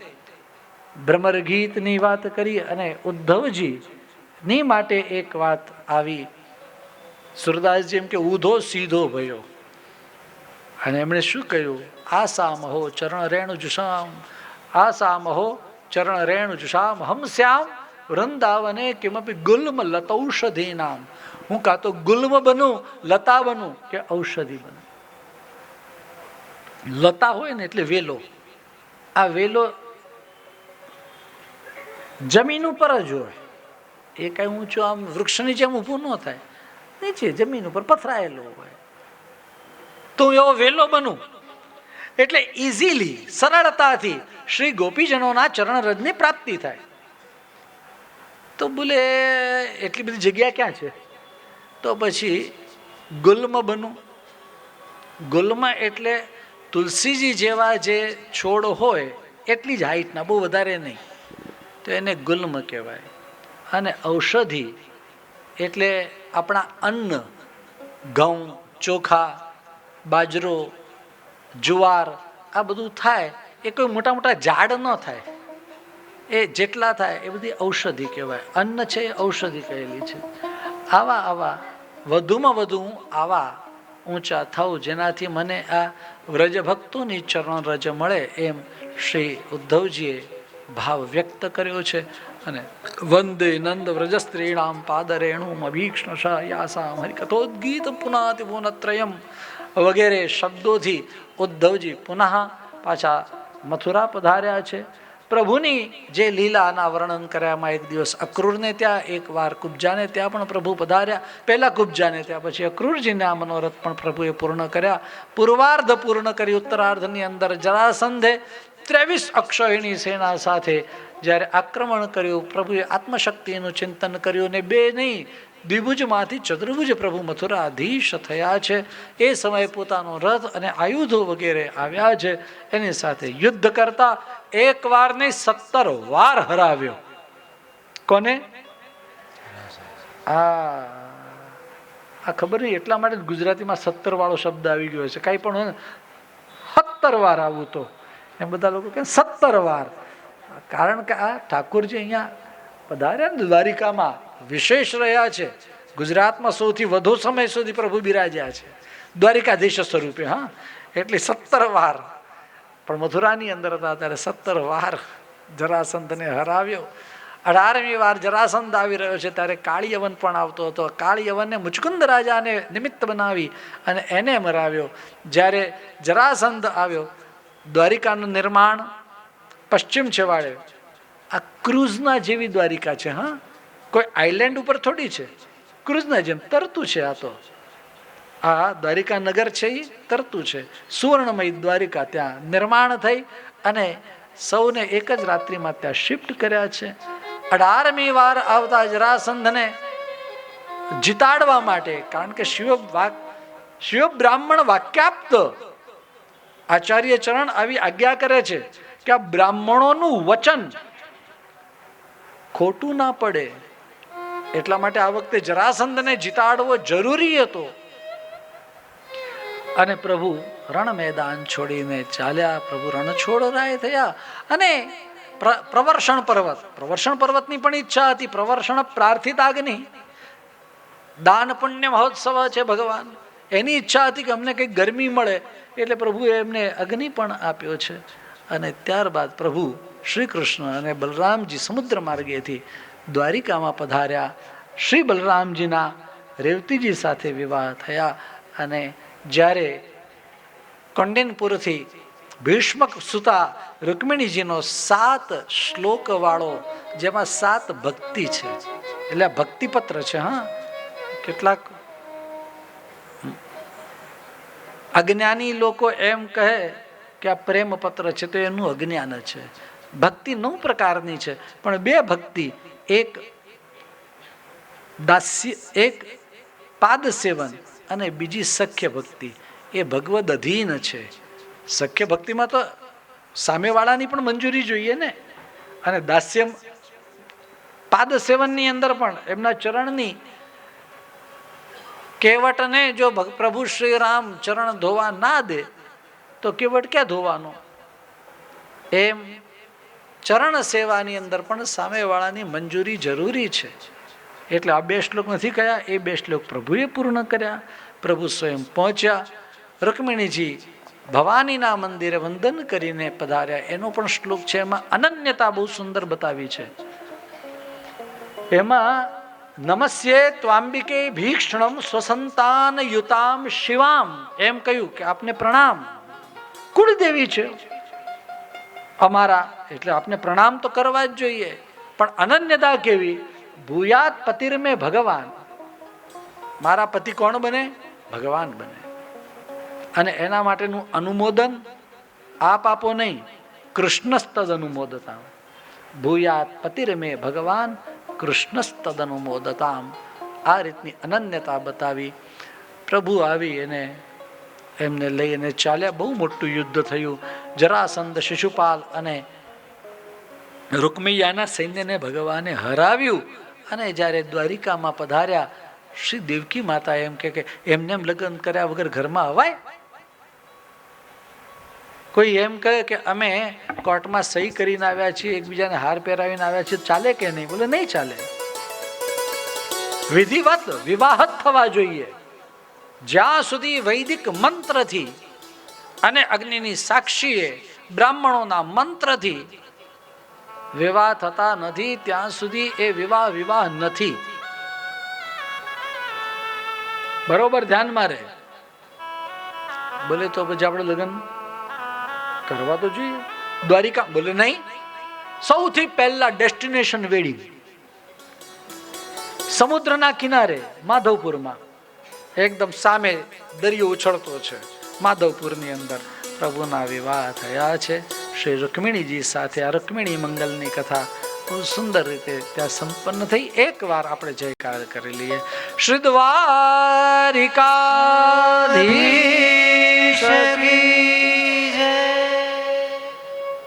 ભ્રમર ગીતની વાત કરી, અને ઉદ્ધવજી ની માટે એક વાત આવી. સુરદાસજી એમ કે ઊધો સીધો ભયો, અને એમણે શું કહ્યું, આસા મહો ચરણ રેણુ જુષામ, આસા મહો ચરણ રેણુ જુષામ, હમ શ્યામ વૃંદાવને કિમપી ગુલ્મ લતૌષધિ નામ. હું કાં તો ગુલ્મ બનું, લતા બનું, કે ઔષધિ બનું. લતા હોય ને એટલે વેલો, આ વેલો જમીન ઉપર જ હોય, એ કઈ ઊંચું આમ વૃક્ષની જેમ ઊભું ન થાય, નીચે જમીન ઉપર પથરાયેલો હોય. તો એવો વેલો બનું, એટલે ઇઝીલી, સરળતાથી શ્રી ગોપીજનોના ચરણરજની પ્રાપ્તિ થાય. તો બોલે એટલી બધી જગ્યા ક્યાં છે? તો પછી ગુલ્મ બનું. ગુલ્મ એટલે તુલસીજી જેવા જે છોડ હોય એટલી જ હાઈટના, બહુ વધારે નહીં, તો એને ગુલ્મ કહેવાય. અને ઔષધિ એટલે આપણા અન્ન, ઘઉં, ચોખા, બાજરો, જુવાર, આ બધું થાય, એ કોઈ મોટા મોટા ઝાડ ન થાય, એ જેટલા થાય એ બધી ઔષધિ કહેવાય. અન્ન છે એ ઔષધિ કહેલી છે. આવા આવા વધુમાં વધુ હું આવા ઊંચા થવું, જેનાથી મને આ વ્રજ ભક્તોની ચરણ રજ મળે, એમ શ્રી ઉદ્ધવજીએ ભાવ વ્યક્ત કર્યો છે. અને વંદે નંદ વ્રજ સ્ત્રીણામ પાદરેણુમ અભીક્ષ્ણ યાસામ હરિકથોદ્ગીત પુનાતિ પુનત્રયમ વગેરે શબ્દોથી ઉદ્ધવજી પુનઃ પાછા મથુરા પધાર્યા છે. પ્રભુની જે લીલાના વર્ણન કર્યામાં એક દિવસ અક્રૂરને ત્યાં, એક વાર કુબ્જાને ત્યાં પણ પ્રભુ પધાર્યા. પહેલા કુબ્જાને ત્યાં, પછી અક્રૂરજીને આ મનોરથ પણ પ્રભુએ પૂર્ણ કર્યા. પૂર્વાર્ધ પૂર્ણ કરી, ઉત્તરાર્ધની અંદર જરાસંધે 23 અક્ષોહિણી સેના સાથે જ્યારે આક્રમણ કર્યું, પ્રભુએ આત્મશક્તિનું ચિંતન કર્યું, ને બે નહીં દ્વિભુજમાંથી ચતુર્ભુજ પ્રભુ મથુરાધીશ થયા છે. એ સમયે પોતાનો રથ અને આયુધો વગેરે આવ્યા છે. એની સાથે યુદ્ધ કરતા એક વાર નહીં 17 વાર હરાવ્યો. કોને? આ ખબર નહીં, એટલા માટે ગુજરાતીમાં 17 વાળો શબ્દ આવી ગયો છે. કાંઈ પણ હોય ને 17 વાર આવું, તો એમ બધા લોકો કે 17 વાર. કારણ કે આ ઠાકોરજી અહીંયા પધાર્યા ને દ્વારિકામાં વિશેષ રહ્યા છે. ગુજરાતમાં સૌથી વધુ સમય સુધી પ્રભુ બિરાજ્યા છે દ્વારિકાધીશ સ્વરૂપે. હા, એટલે 17 વાર. પણ મથુરાની અંદર હતા ત્યારે 17 વાર જરાસંધને હરાવ્યો. 18મી વાર જરાસંધ આવી રહ્યો છે ત્યારે કાળિયવન પણ આવતો હતો. કાળિયવનને મુચકુંદ રાજાને નિમિત્ત બનાવી અને એને મરાવ્યો. જ્યારે જરાસંધ આવ્યો, દ્વારિકાનું નિર્માણ પશ્ચિમ છેવાડે, આ ક્રુઝના જેવી દ્વારિકા છે. હા, કોઈ આઈલેન્ડ ઉપર થોડી છે, ક્રુઝના જેમ તરતું છે. આ તો આ દ્વારિકા નગર છે એ તરતું છે. સુવર્ણમય દ્વારિકા ત્યાં નિર્માણ થઈ અને સૌને એક જ રાત્રિમાં ત્યાં શિફ્ટ કર્યા છે. 18મી વાર આવતા જરાસંધને જીતાડવા માટે, કારણ કે શિવ બ્રાહ્મણ વાક્યાપ્ત આચાર્ય ચરણ આવી આજ્ઞા કરે છે કે આ બ્રાહ્મણોનું વચન ખોટું ના પડે, એટલા માટે આ વખતે જરાસંધને જીતાડવો જરૂરી હતો. અને પ્રભુ રણ મેદાન છોડીને ચાલ્યા. પ્રભુ રણછોડરાય થયા. અને પ્રવર્ષણ પર્વતની પણ ઈચ્છા હતી. પ્રવર્ષણ પ્રાર્થિત અગ્નિ, દાન પુણ્ય મહોત્સવ છે ભગવાન, એની ઈચ્છા હતી કે અમને કંઈક ગરમી મળે, એટલે પ્રભુએ એમને અગ્નિ પણ આપ્યો છે. અને ત્યારબાદ પ્રભુ શ્રી કૃષ્ણ અને બલરામજી સમુદ્ર માર્ગેથી દ્વારિકામાં પધાર્યા. શ્રી બલરામજીના રેવતીજી સાથે વિવાહ થયા. અને જ્યારે કૌંડિન્યપુરથી ભીષ્મક સુતા રૂકમિણીજીનો 7 શ્લોક વાળો, જેમાં 7 ભક્તિ છે, એટલે આ ભક્તિપત્ર છે. હા, કેટલાક અજ્ઞાની લોકો એમ કહે કે આ પ્રેમ પત્ર છે, તો એનું અજ્ઞાન છે. ભક્તિ 9 પ્રકારની છે, પણ 2 ભક્તિ, એક દાસ્ય, એક પાદ સેવન અને બીજી સખ્ય ભક્તિ, એ ભગવદ અધીન છે. સખ્ય ભક્તિમાં તો સામેવાળાની પણ મંજૂરી જોઈએ ને, અને દાસ્ય પાદ સેવનની અંદર પણ એમના ચરણની કેવટને જો પ્રભુ શ્રી રામ ચરણ ધોવા ના દે તો કેવટ ક્યાં ધોવાનો? એમ ચરણ સેવાની અંદર પણ સામેવાળાની મંજૂરી જરૂરી છે. એટલે આ 2 શ્લોક નથી કયા, એ 2 શ્લોક પ્રભુએ પૂર્ણ કર્યા. પ્રભુ સ્વયં પહોંચ્યા. રૂકમિણીજી ભવાનીના મંદિરે વંદન કરીને પધાર્યા. એનો પણ શ્લોક છે, એમાં અનન્યતા બહુ સુંદર બતાવી છે. એમાં નમસ્યે ત્વાંબિકે ભીક્ષણમ સ્વસંતાન યુતામ શિવામ, એમ કહ્યું કે આપને પ્રણામ. કુળદેવી છે અમારા, એટલે આપને પ્રણામ તો કરવા જ જોઈએ. પણ અનન્યતા કેવી? ભૂયાત પતિર્મે ભગવાન, મારા પતિ કોણ બને? ભગવાન બને. અને એના માટેનું અનુમોદન આપ આપો નહીં, કૃષ્ણસ્તદ અનુમોદતા. ભૂયાત પતિર્મે ભગવાન કૃષ્ણસ્તદ અનુમોદતામ. આ રીતની અનન્યતા બતાવી. પ્રભુ આવી અને એમને લઈને ચાલ્યા. બહુ મોટું યુદ્ધ થયું. જરાસંધ, શિશુપાલ અને રૂકમૈયાના સૈન્યને ભગવાને હરાવ્યું. અને જ્યારે દ્વારિકામાં પધાર્યા, શ્રી દેવકી માતા એમ કે એમને લગ્ન કર્યા વગર ઘરમાં અવાય? કોઈ એમ કહે કે અમે કોર્ટમાં સહી કરીને આવ્યા છીએ, એકબીજાને હાર પહેરાવીને આવ્યા છીએ, ચાલે કે નહીં? બોલે નહીં ચાલે. વિધિવત વિવાહ થવા જોઈએ. જ્યાં સુધી વૈદિક મંત્રથી અને અગ્નિની સાક્ષીએ બ્રાહ્મણોના મંત્રથી વિવાહ થતા નથી, ત્યાં સુધી એ વિવાહ નથી. બરોબર ધ્યાનમાં રહે. બોલે તો પછી આપણે લગ્ન કરવા તો જોઈએ. દ્વારિકા? બોલે નહીં. સૌથી પહેલા ડેસ્ટિનેશન વેડિંગ સમુદ્રના કિનારે માધવપુરમાં, એકદમ સામે દરિયો ઉછળતો છે. માધવપુરની અંદર પ્રભુના વિવાહ થયા છે શ્રી રૂકમિણીજી સાથે. આ રૂકમિણી મંગલની કથા બહુ સુંદર રીતે ત્યાં સંપન્ન થઈ. એક વાર આપણે જયકાર કરી લઈએ. શ્રી દ્વારિકાધીશ કી